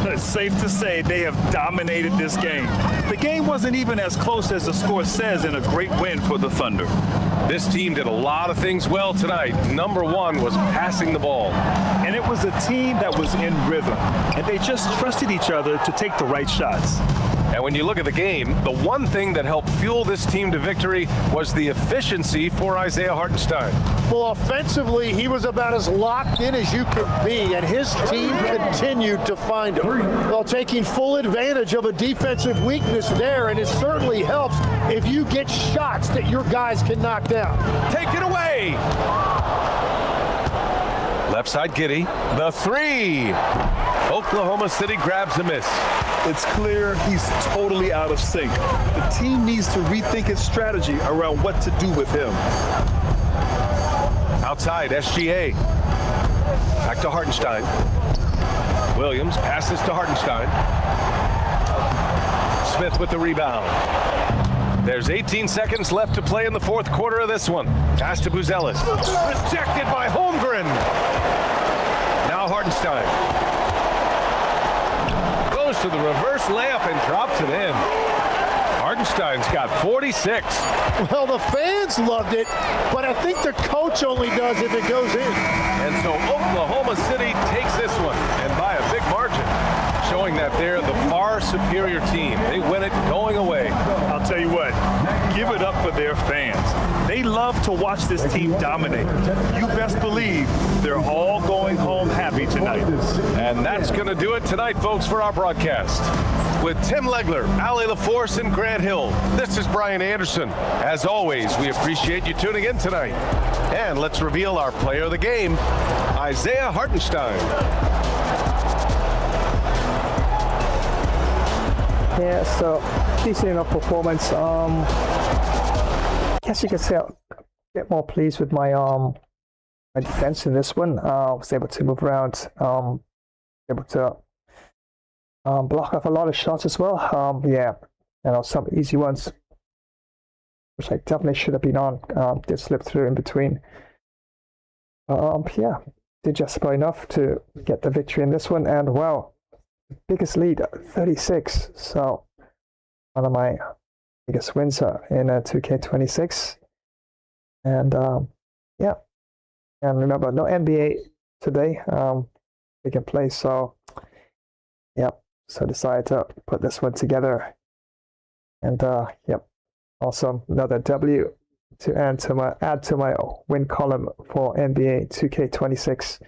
It's safe to say they have dominated this game. The game wasn't even as close as the score says in a great win for the Thunder. This team did a lot of things well tonight. Number 1 was passing the ball. And it was a team that was in rhythm. And they just trusted each other to take the right shots. And when you look at the game, the one thing that helped fuel this team to victory was the efficiency for Isaiah Hartenstein. Well, offensively, he was about as locked in as you could be, and his team continued to find him. Well, taking full advantage of a defensive weakness there, and it certainly helps if you get shots that your guys can knock down. Take it away! Left side, Giddy. The 3! Oklahoma City grabs a miss. It's clear he's totally out of sync. The team needs to rethink its strategy around what to do with him. Outside, SGA. Back to Hartenstein. Williams passes to Hartenstein. Smith with the rebound. There's 18 seconds left to play in the fourth quarter of this one. Pass to Buzelis. Rejected by Holmgren. Now Hartenstein. Goes to the reverse layup and drops it in. Hartenstein's got 46. Well, the fans loved it, but I think the coach only does if it goes in. And so Oklahoma City takes this one, and by a big margin, showing that they're the far superior team. They win it going away. I'll tell you what, give it up for their fans. They love to watch this team dominate. You best believe they're all going home happy tonight. And that's going to do it tonight, folks, for our broadcast. With Tim Legler, Allie LaForce, and Grant Hill, this is Brian Anderson. As always, we appreciate you tuning in tonight. And let's reveal our player of the game, Isaiah Hartenstein. Yeah, so decent enough performance. Guess you could say I'm a bit more pleased with my my defense in this one. I was able to move around, able to block off a lot of shots as well. Yeah, some easy ones, which I definitely should have been on. Did slip through in between. Yeah, did just about enough to get the victory in this one. And wow, biggest lead, 36. So one of my biggest wins in 2K26. And yeah, and remember, no NBA today. Taking place. So yeah, so decided to put this one together. And yep, awesome, another W to add to my win column for NBA 2K26.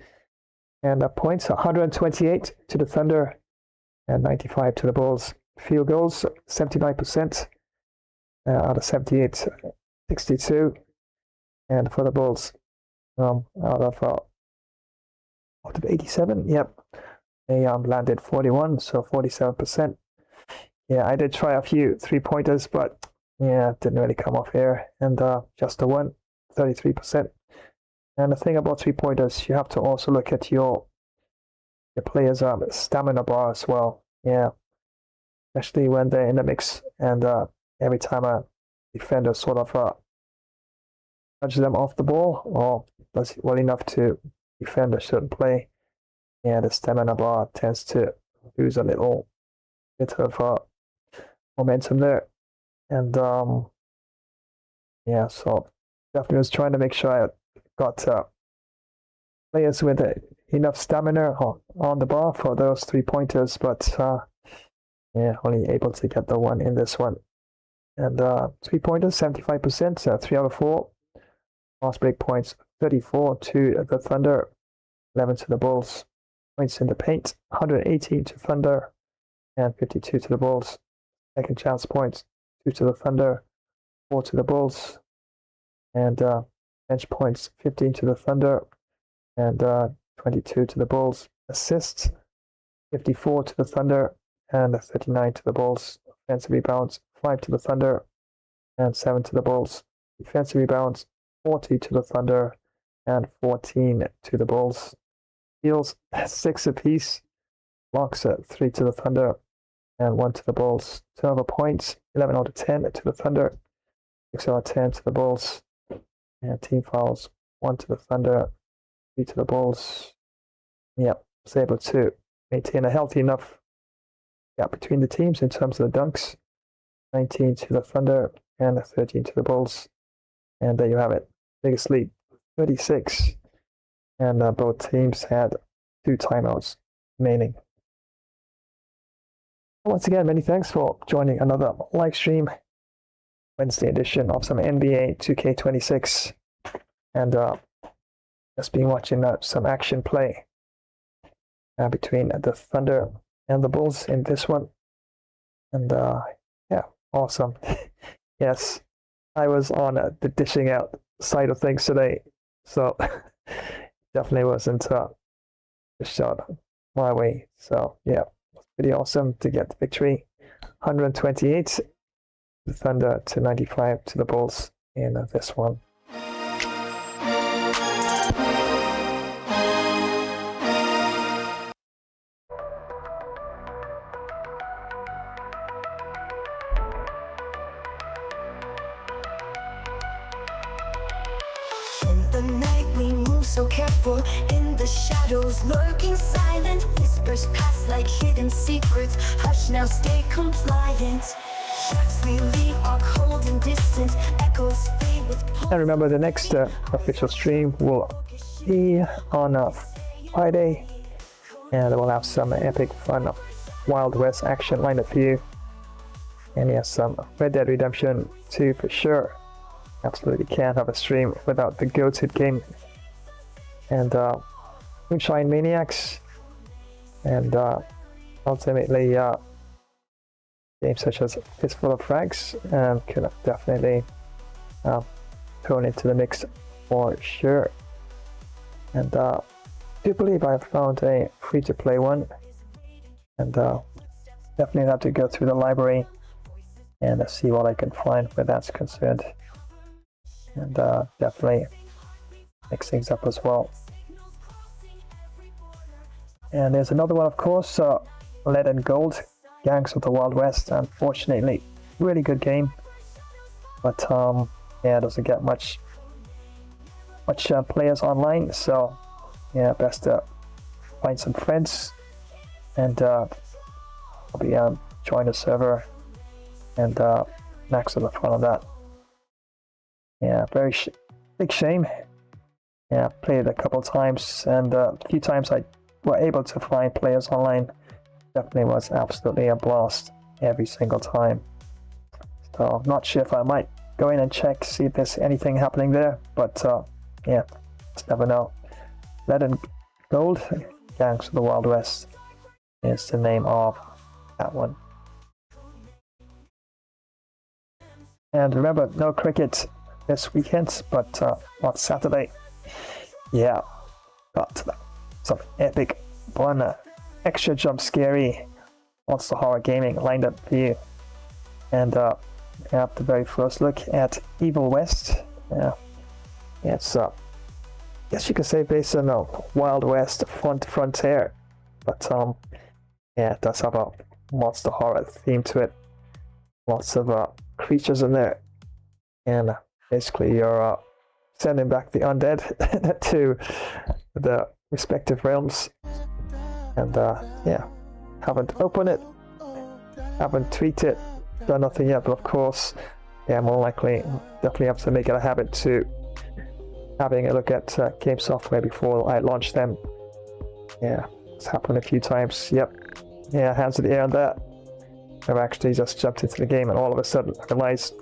And points, 128 to the Thunder and 95 to the Bulls. Field goals, 79% out of 78, 62. And for the Bulls, out of 87, yep, they landed 41, so 47%. Yeah, I did try a few 3-pointers, but yeah, didn't really come off here. And just the one, 33%. And the thing about 3-pointers, you have to also look at your players' stamina bar as well. Yeah, especially when they're in the mix. And every time a defender sort of touches them off the ball or does well enough to defend a certain play, yeah, the stamina bar tends to lose a little bit of momentum there. And yeah, so definitely was trying to make sure I got players with enough stamina on the bar for those 3-pointers, but yeah, only able to get the one in this one. And 3-pointers, 75%, 3 out of 4. Fast break points, 34 to the Thunder, 11 to the Bulls. Points in the paint, 118 to Thunder, and 52 to the Bulls. Second chance points, 2 to the Thunder, 4 to the Bulls. And bench points, 15 to the Thunder, and 22 to the Bulls. Assists, 54 to the Thunder, and 39 to the Bulls. Offensive rebounds, 5 to the Thunder, and 7 to the Bulls. Defensive rebounds, 40 to the Thunder, and 14 to the Bulls. Steals, 6 apiece. Blocks, 3 to the Thunder, and 1 to the Bulls. Turnover points, 11 out of 10 to the Thunder, 6 out of 10 to the Bulls. And team fouls, 1 to the Thunder, 3 to the Bulls. Yep, was able to maintain a healthy enough gap between the teams in terms of the dunks. 19 to the Thunder and 13 to the Bulls. And there you have it. Biggest lead, 36. And both teams had 2 timeouts remaining. Once again, many thanks for joining another live stream. Wednesday edition of some NBA 2K26. And just been watching some action play between the Thunder and the Bulls in this one. And yeah, awesome. Yes, I was on the dishing out side of things today. So definitely wasn't a shot my way. So yeah, it's pretty awesome to get the victory. 128 the Thunder to 95 to the Bulls in this one. In the night we move so careful, in the shadows lurking silent. Whispers pass like hidden secrets. Hush now, stay compliant. Steps we lead holding distance, echoes fade with And remember, the next official stream will be on Friday, and we'll have some epic fun Wild West action lined up for you. And yes, some Red Dead Redemption 2 for sure. Absolutely can't have a stream without the go-to game. And Moonshine Maniacs, and ultimately games such as Fistful of Frags could definitely thrown into the mix for sure. And I do believe I found a free-to-play one, and definitely have to go through the library and see what I can find where that's concerned, and definitely mix things up as well. And there's another one, of course, Lead and Gold, Gangs of the Wild West. Unfortunately, really good game, but yeah, it doesn't get much players online, so yeah, best to find some friends, and I'll be join the server and max of the fun on that. Yeah, very big shame. Yeah, played a couple times, and a few times I were able to find players online. Definitely was absolutely a blast every single time. So I'm not sure if I might go in and check, see if there's anything happening there, but yeah, just never know. Lead and Gold, Gangs of the Wild West is the name of that one. And remember, no cricket this weekend, but on Saturday, yeah, got some epic fun, extra jump scary monster horror gaming lined up for you. And we have the very first look at Evil West. Yeah, it's I guess you could say based on a Wild West frontier, but yeah, it does have a monster horror theme to it. Lots of creatures in there, and basically you're sending back the undead to the respective realms. And yeah, haven't opened it, haven't tweaked it, done nothing yet, but of course, yeah, more likely definitely have to make it a habit to having a look at game software before I launch them. Yeah, it's happened a few times. Yep, yeah, hands in the air on that. I've actually just jumped into the game and all of a sudden I realized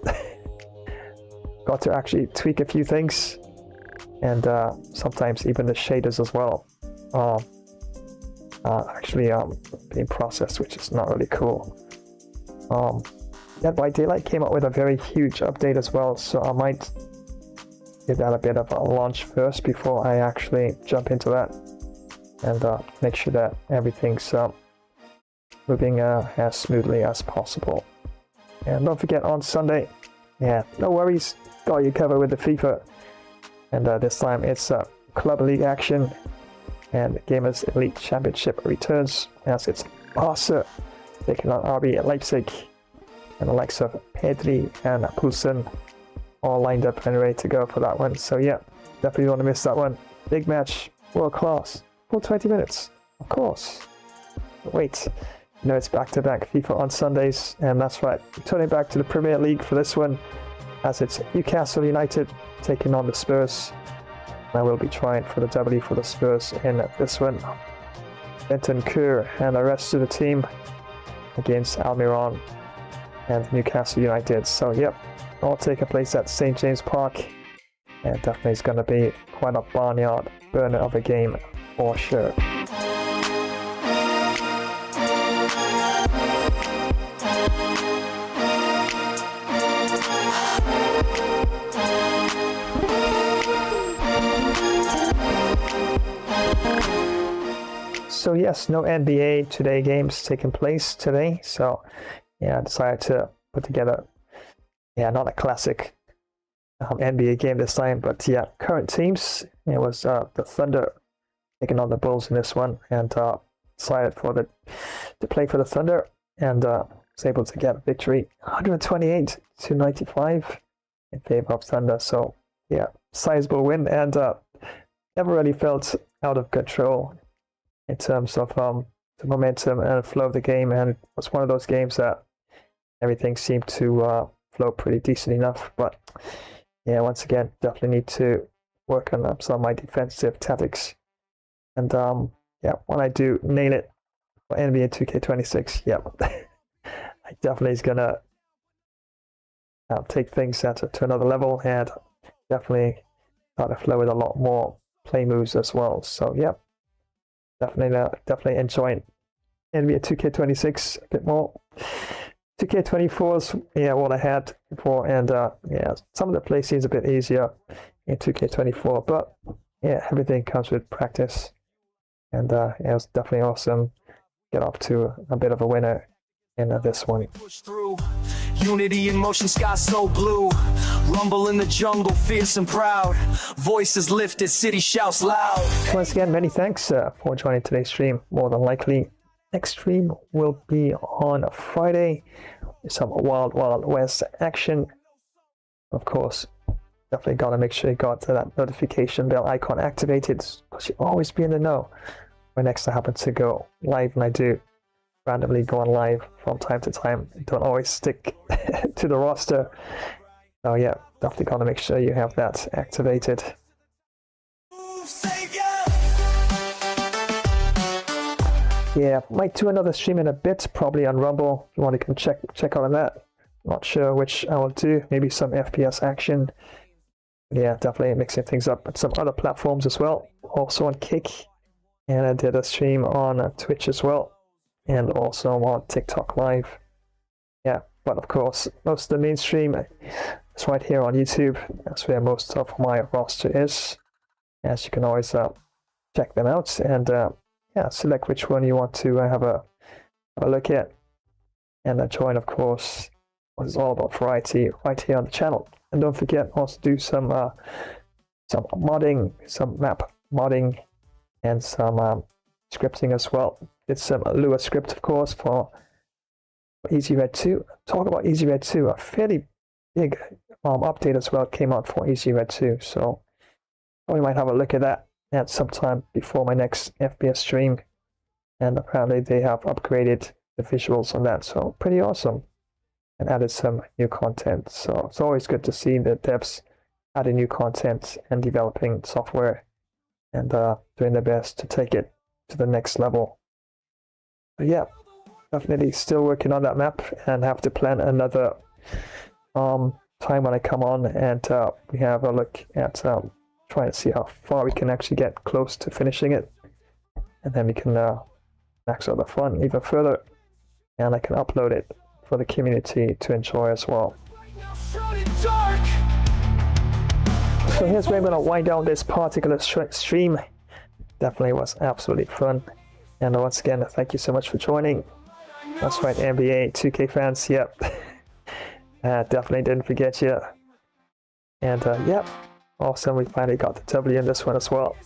got to actually tweak a few things, and sometimes even the shaders as well actually being processed, which is not really cool. Dead by Daylight came up with a very huge update as well, so I might give that a bit of a launch first before I actually jump into that, and make sure that everything's moving as smoothly as possible. And don't forget, on Sunday, yeah, no worries, got you covered with the FIFA, and this time it's Club League action, and the Gamers Elite Championship returns as it's Barca taking on RB Leipzig, and the likes of Pedri and Poulsen all lined up and ready to go for that one. So yeah, definitely don't want to miss that one. Big match, world class, full 20 minutes, of course. But wait, you know it's back-to-back FIFA on Sundays, and that's right, returning back to the Premier League for this one, as it's Newcastle United taking on the Spurs. I will be trying for the W for the Spurs in this one. Benton Kerr and the rest of the team against Almiron and Newcastle United. So yep, all taking place at St. James Park, and definitely is going to be quite a barnyard burner of a game for sure. So yes, no NBA Today games taking place today. So yeah, I decided to put together, yeah, not a classic NBA game this time, but yeah, current teams. It was the Thunder taking on the Bulls in this one, and decided to play for the Thunder, and was able to get a victory, 128-95 in favor of Thunder. So yeah, sizable win, and never really felt out of control in terms of the momentum and flow of the game, and it was one of those games that everything seemed to flow pretty decent enough. But yeah, once again, definitely need to work on some of my defensive tactics. And yeah, when I do nail it for NBA 2K26, yeah, I definitely is gonna take things to another level, and definitely start to flow with a lot more play moves as well. So yeah, definitely enjoying NBA 2K26 a bit more. 2K24's yeah what I had before, and yeah, some of the play seems a bit easier in 2K24, but yeah, everything comes with practice, and yeah, it was definitely awesome. Get off to a bit of a winner in this one. Push through. Unity in motion, sky so blue. Rumble in the jungle, fierce and proud. Voices lifted, city shouts loud. Once again, many thanks for joining today's stream. More than likely, next stream will be on Friday with some Wild Wild West action. Of course, definitely gotta make sure you got that notification bell icon activated, because you'll always be in the know when next I happen to go live, and I do randomly go on live from time to time. Don't always stick to the roster. So yeah, definitely gotta make sure you have that activated. Yeah, might do another stream in a bit, probably on Rumble. If you want to come check out on that. Not sure which I will do. Maybe some FPS action. Yeah, definitely mixing things up with some other platforms as well. Also on Kick. And I did a stream on Twitch as well. And also on TikTok Live. Yeah, but of course, most of the mainstream is right here on YouTube. That's where most of my roster is. As you can always check them out, and yeah, select which one you want to have a look at, and join, of course. It's all about variety right here on the channel. And don't forget, also do some modding, some map modding, and some scripting as well. Did some Lua script, of course, for Easy Red 2. Talk about Easy Red 2, a fairly big update as well came out for Easy Red 2. So we might have a look at that at some time before my next FPS stream. And apparently they have upgraded the visuals on that, so pretty awesome. And added some new content. So it's always good to see the devs adding new content and developing software, and doing their best to take it to the next level. But yeah, definitely still working on that map, and have to plan another time when I come on, and we have a look at trying to see how far we can actually get close to finishing it, and then we can max out the fun even further, and I can upload it for the community to enjoy as well. So here's where I'm going to wind down this particular stream. Definitely was absolutely fun. And once again, thank you so much for joining. That's right, NBA 2K fans, yep. Definitely didn't forget you. And yep, awesome, we finally got the W in this one as well.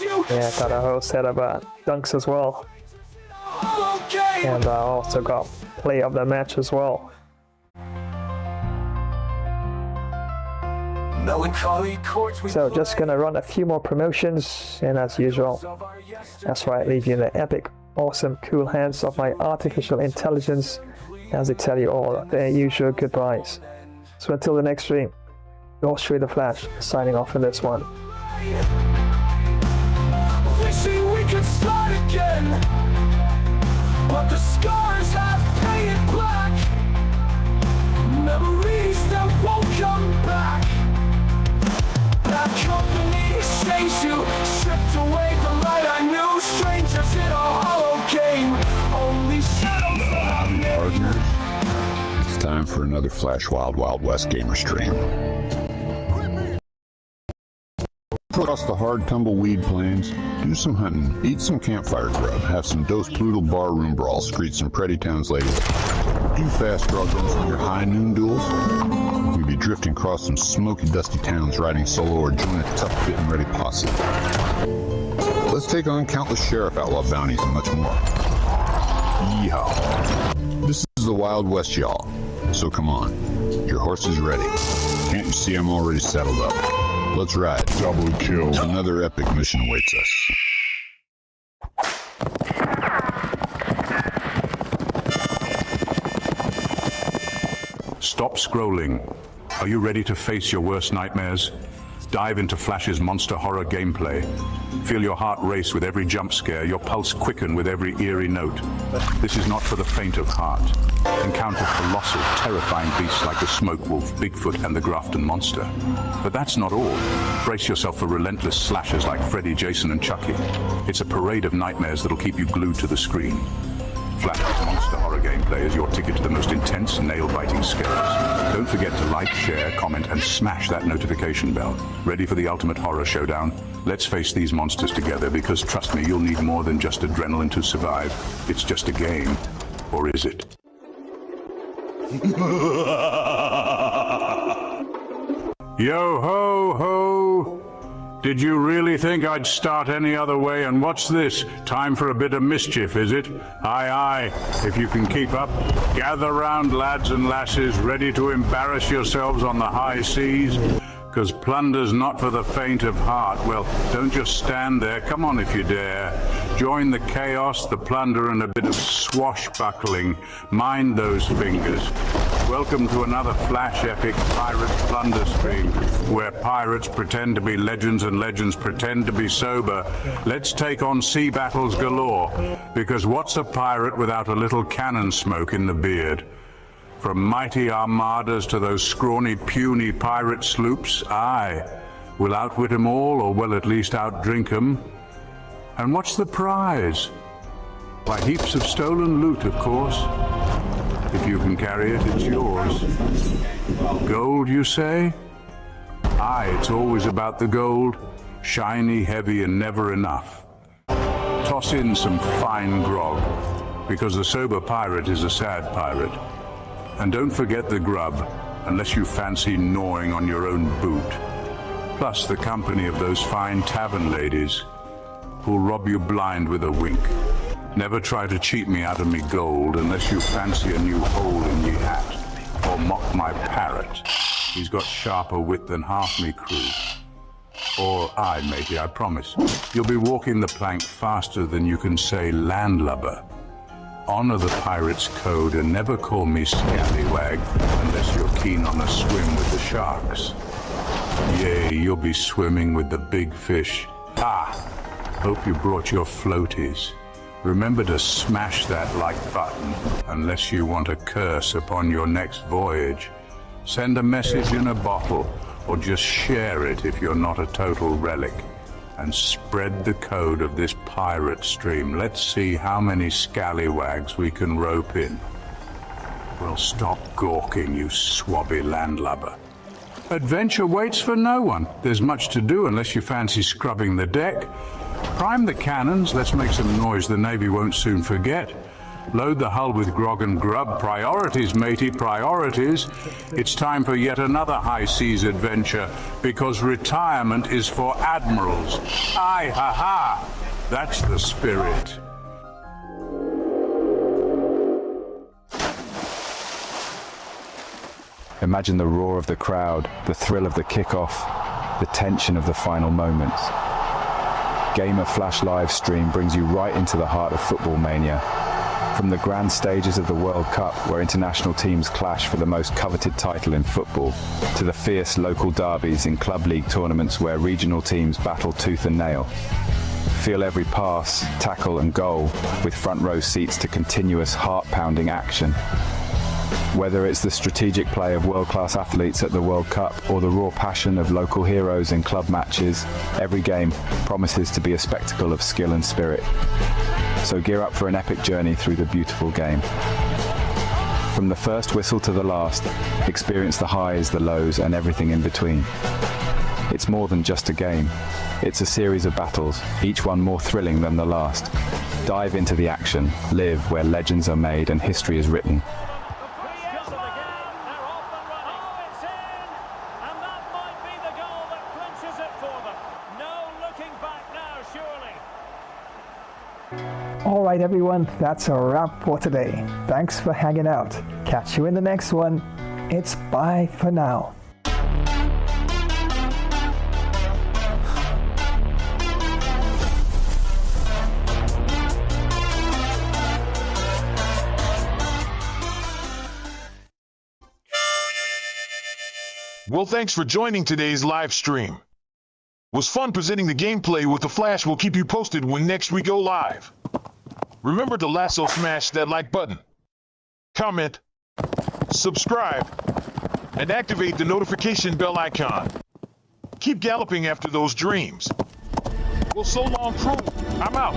Yeah, got a whole set of dunks as well. And I also got play of the match as well. So just gonna run a few more promotions, and as usual, that's right, leave you in the epic, awesome, cool hands of my artificial intelligence as they tell you all their usual goodbyes. So until the next stream, yours truly the Flash, signing off in this one. Wishing we could start again, but the scars have painted black. Memories that won't come back. That company stays you, stripped away the light I knew. Strangers in a hollow game, only shadows of Partners, it's time for another Flash Wild Wild West gamer stream. Across the hard tumbleweed plains, do some hunting, eat some campfire grub, have some Dos Plutal barroom brawls, greet some pretty towns ladies. Do fast drug runs on your high noon duels. We'll be drifting across some smoky, dusty towns, riding solo or join a tough fit and ready posse. Let's take on countless sheriff outlaw bounties and much more. Yeehaw. This is the Wild West, y'all. So come on, your horse is ready. Can't you see I'm already saddled up? Let's ride. Double kill. Another epic mission awaits us. Stop scrolling. Are you ready to face your worst nightmares? Dive into Flash's monster horror gameplay. Feel your heart race with every jump scare, your pulse quicken with every eerie note. This is not for the faint of heart. Encounter colossal, terrifying beasts like the Smoke Wolf, Bigfoot, and the Grafton Monster. But that's not all. Brace yourself for relentless slashers like Freddy, Jason, and Chucky. It's a parade of nightmares that'll keep you glued to the screen. Flash's monster horror gameplay is your ticket to the most intense, nail-biting scares. Don't forget to like, share, comment, and smash that notification bell. Ready for the ultimate horror showdown? Let's face these monsters together, because trust me, you'll need more than just adrenaline to survive. It's just a game. Or is it? Yo ho ho! Did you really think I'd start any other way? And what's this? Time for a bit of mischief, is it? Aye, aye. If you can keep up, gather round, lads and lasses, ready to embarrass yourselves on the high seas. 'Cause plunder's not for the faint of heart. Well, don't just stand there. Come on if you dare. Join the chaos, the plunder, and a bit of swashbuckling. Mind those fingers. Welcome to another Flash Epic Pirate Plunder stream, where pirates pretend to be legends and legends pretend to be sober. Let's take on sea battles galore, because what's a pirate without a little cannon smoke in the beard? From mighty armadas to those scrawny, puny pirate sloops, aye, we'll outwit 'em all, or we'll at least outdrink 'em. And what's the prize? Why, heaps of stolen loot, of course. If you can carry it, it's yours. Gold, you say? Aye, it's always about the gold. Shiny, heavy, and never enough. Toss in some fine grog, because the sober pirate is a sad pirate. And don't forget the grub, unless you fancy gnawing on your own boot. Plus the company of those fine tavern ladies who'll rob you blind with a wink. Never try to cheat me out of me gold unless you fancy a new hole in ye hat, or mock my parrot. He's got sharper wit than half me crew. Or I, matey, I promise. You'll be walking the plank faster than you can say landlubber. Honor the pirate's code and never call me scallywag unless you're keen on a swim with the sharks. Yea, you'll be swimming with the big fish. Ah, hope you brought your floaties. Remember to smash that like button unless you want a curse upon your next voyage. Send a message in a bottle, or just share it if you're not a total relic. And spread the code of this pirate stream. Let's see how many scallywags we can rope in. Well, stop gawking, you swabby landlubber. Adventure waits for no one. There's much to do unless you fancy scrubbing the deck. Prime the cannons, let's make some noise the Navy won't soon forget. Load the hull with grog and grub. Priorities, matey, priorities. It's time for yet another high seas adventure, because retirement is for admirals. Aye, ha ha! That's the spirit. Imagine the roar of the crowd, the thrill of the kickoff, the tension of the final moments. Gamer Flash live stream brings you right into the heart of football mania. From the grand stages of the World Cup, where international teams clash for the most coveted title in football, to the fierce local derbies in club league tournaments where regional teams battle tooth and nail. Feel every pass, tackle and goal with front row seats to continuous heart-pounding action. Whether it's the strategic play of world-class athletes at the World Cup or the raw passion of local heroes in club matches, every game promises to be a spectacle of skill and spirit. So gear up for an epic journey through the beautiful game. From the first whistle to the last, experience the highs, the lows, and everything in between. It's more than just a game. It's a series of battles, each one more thrilling than the last. Dive into the action, live where legends are made and history is written. Alright everyone, that's a wrap for today. Thanks for hanging out. Catch you in the next one. It's bye for now. Well, thanks for joining today's live stream. It was fun presenting the gameplay with the Flash. We'll keep you posted when next we go live. Remember to lasso smash that like button, comment, subscribe, and activate the notification bell icon. Keep galloping after those dreams. Well, so long, crew. I'm out.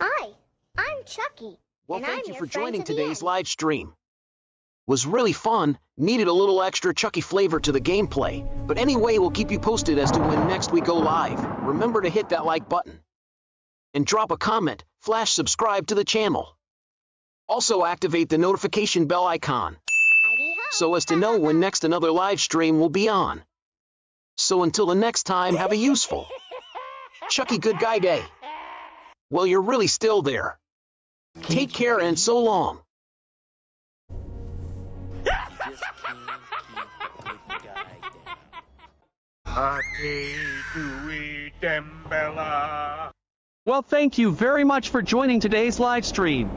Hi, I'm Chucky. Well, and thank I'm you your for friend joining to the today's end. live stream. Was really fun, needed a little extra Chucky flavor to the gameplay, but anyway, we'll keep you posted as to when next we go live. Remember to hit that like button. And drop a comment, flash subscribe to the channel. Also activate the notification bell icon, so as to know when next another live stream will be on. So until the next time, have a useful Chucky good guy day. Well, you're really still there. Take care and so long. Well, thank you very much for joining today's live stream.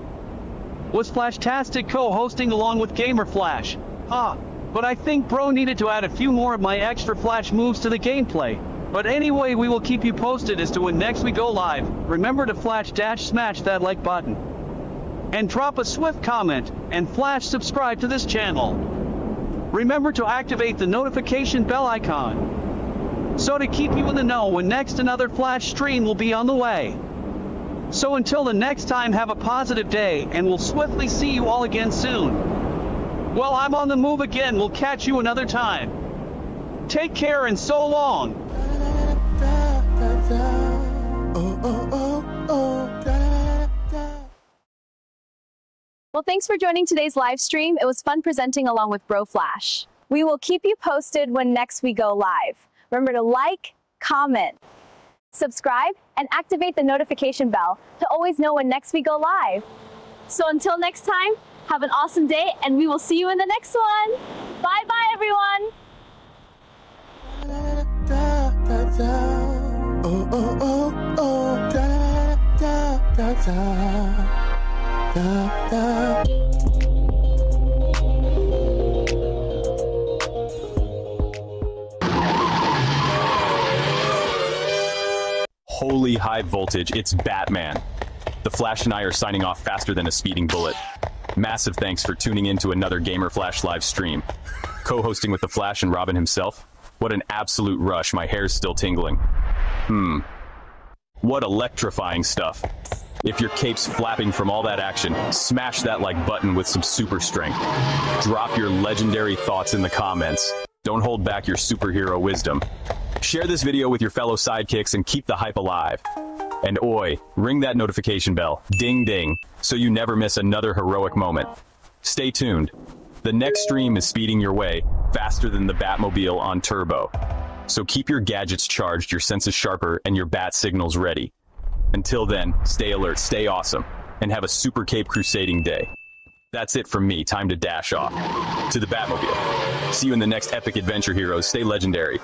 Was Flashtastic co-hosting along with Gamer Flash? But I think bro needed to add a few more of my extra Flash moves to the gameplay. But anyway, we will keep you posted as to when next we go live. Remember to smash that like button. And drop a swift comment, and flash subscribe to this channel. Remember to activate the notification bell icon, so to keep you in the know when next another Flash stream will be on the way. So until the next time, have a positive day, and we'll swiftly see you all again soon. Well, I'm on the move again. We'll catch you another time. Take care and so long. Well, thanks for joining today's live stream. It was fun presenting along with Bro Flash. We will keep you posted when next we go live. Remember to like, comment, subscribe, and activate the notification bell to always know when next we go live. So until next time, have an awesome day, and we will see you in the next one. Bye-bye, everyone. Holy high voltage, it's Batman. The Flash and I are signing off faster than a speeding bullet. Massive thanks for tuning in to another Gamer Flash live stream. Co-hosting with the Flash and Robin himself? What an absolute rush, my hair's still tingling. What electrifying stuff. If your cape's flapping from all that action, smash that like button with some super strength. Drop your legendary thoughts in the comments. Don't hold back your superhero wisdom. Share this video with your fellow sidekicks and keep the hype alive. And oi, ring that notification bell, ding ding, so you never miss another heroic moment. Stay tuned. The next stream is speeding your way, faster than the Batmobile on turbo. So keep your gadgets charged, your senses sharper, and your bat signals ready. Until then, stay alert, stay awesome, and have a super cape crusading day. That's it from me, time to dash off. To the Batmobile. See you in the next epic adventure, heroes. Stay legendary.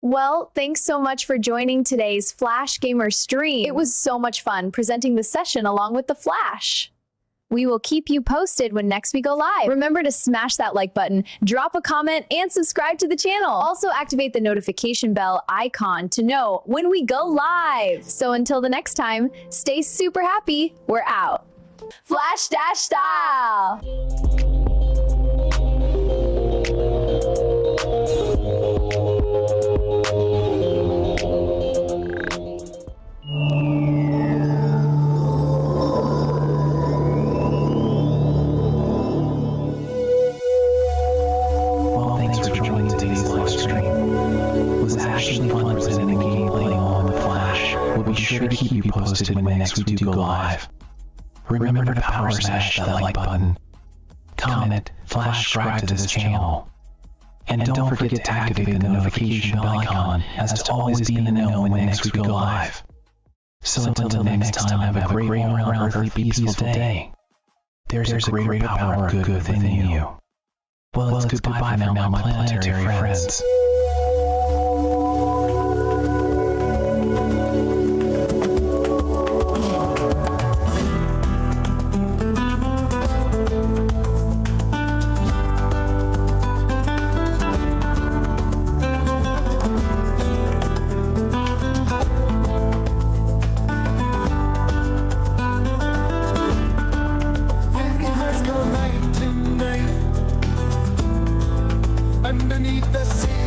Well, thanks so much for joining today's Flash Gamer stream. It was so much fun presenting the session along with the Flash. We will keep you posted when next we go live. Remember to smash that like button, drop a comment, and subscribe to the channel. Also activate the notification bell icon to know when we go live. So until the next time, stay super happy. We're out. Flash Dash style. Well, thanks for joining today's live stream. It was actually fun presenting the gameplay on the Flash. We'll be sure to keep you posted when next we do go live. Remember to power smash that like button, comment, flash subscribe to this channel, and don't forget to activate the notification bell icon as to always be in the know when next we go live. So until the next time, have a great all-around earthly peaceful day. There's a greater power of good within you. Well, it's goodbye now, my planetary friends. Underneath the sea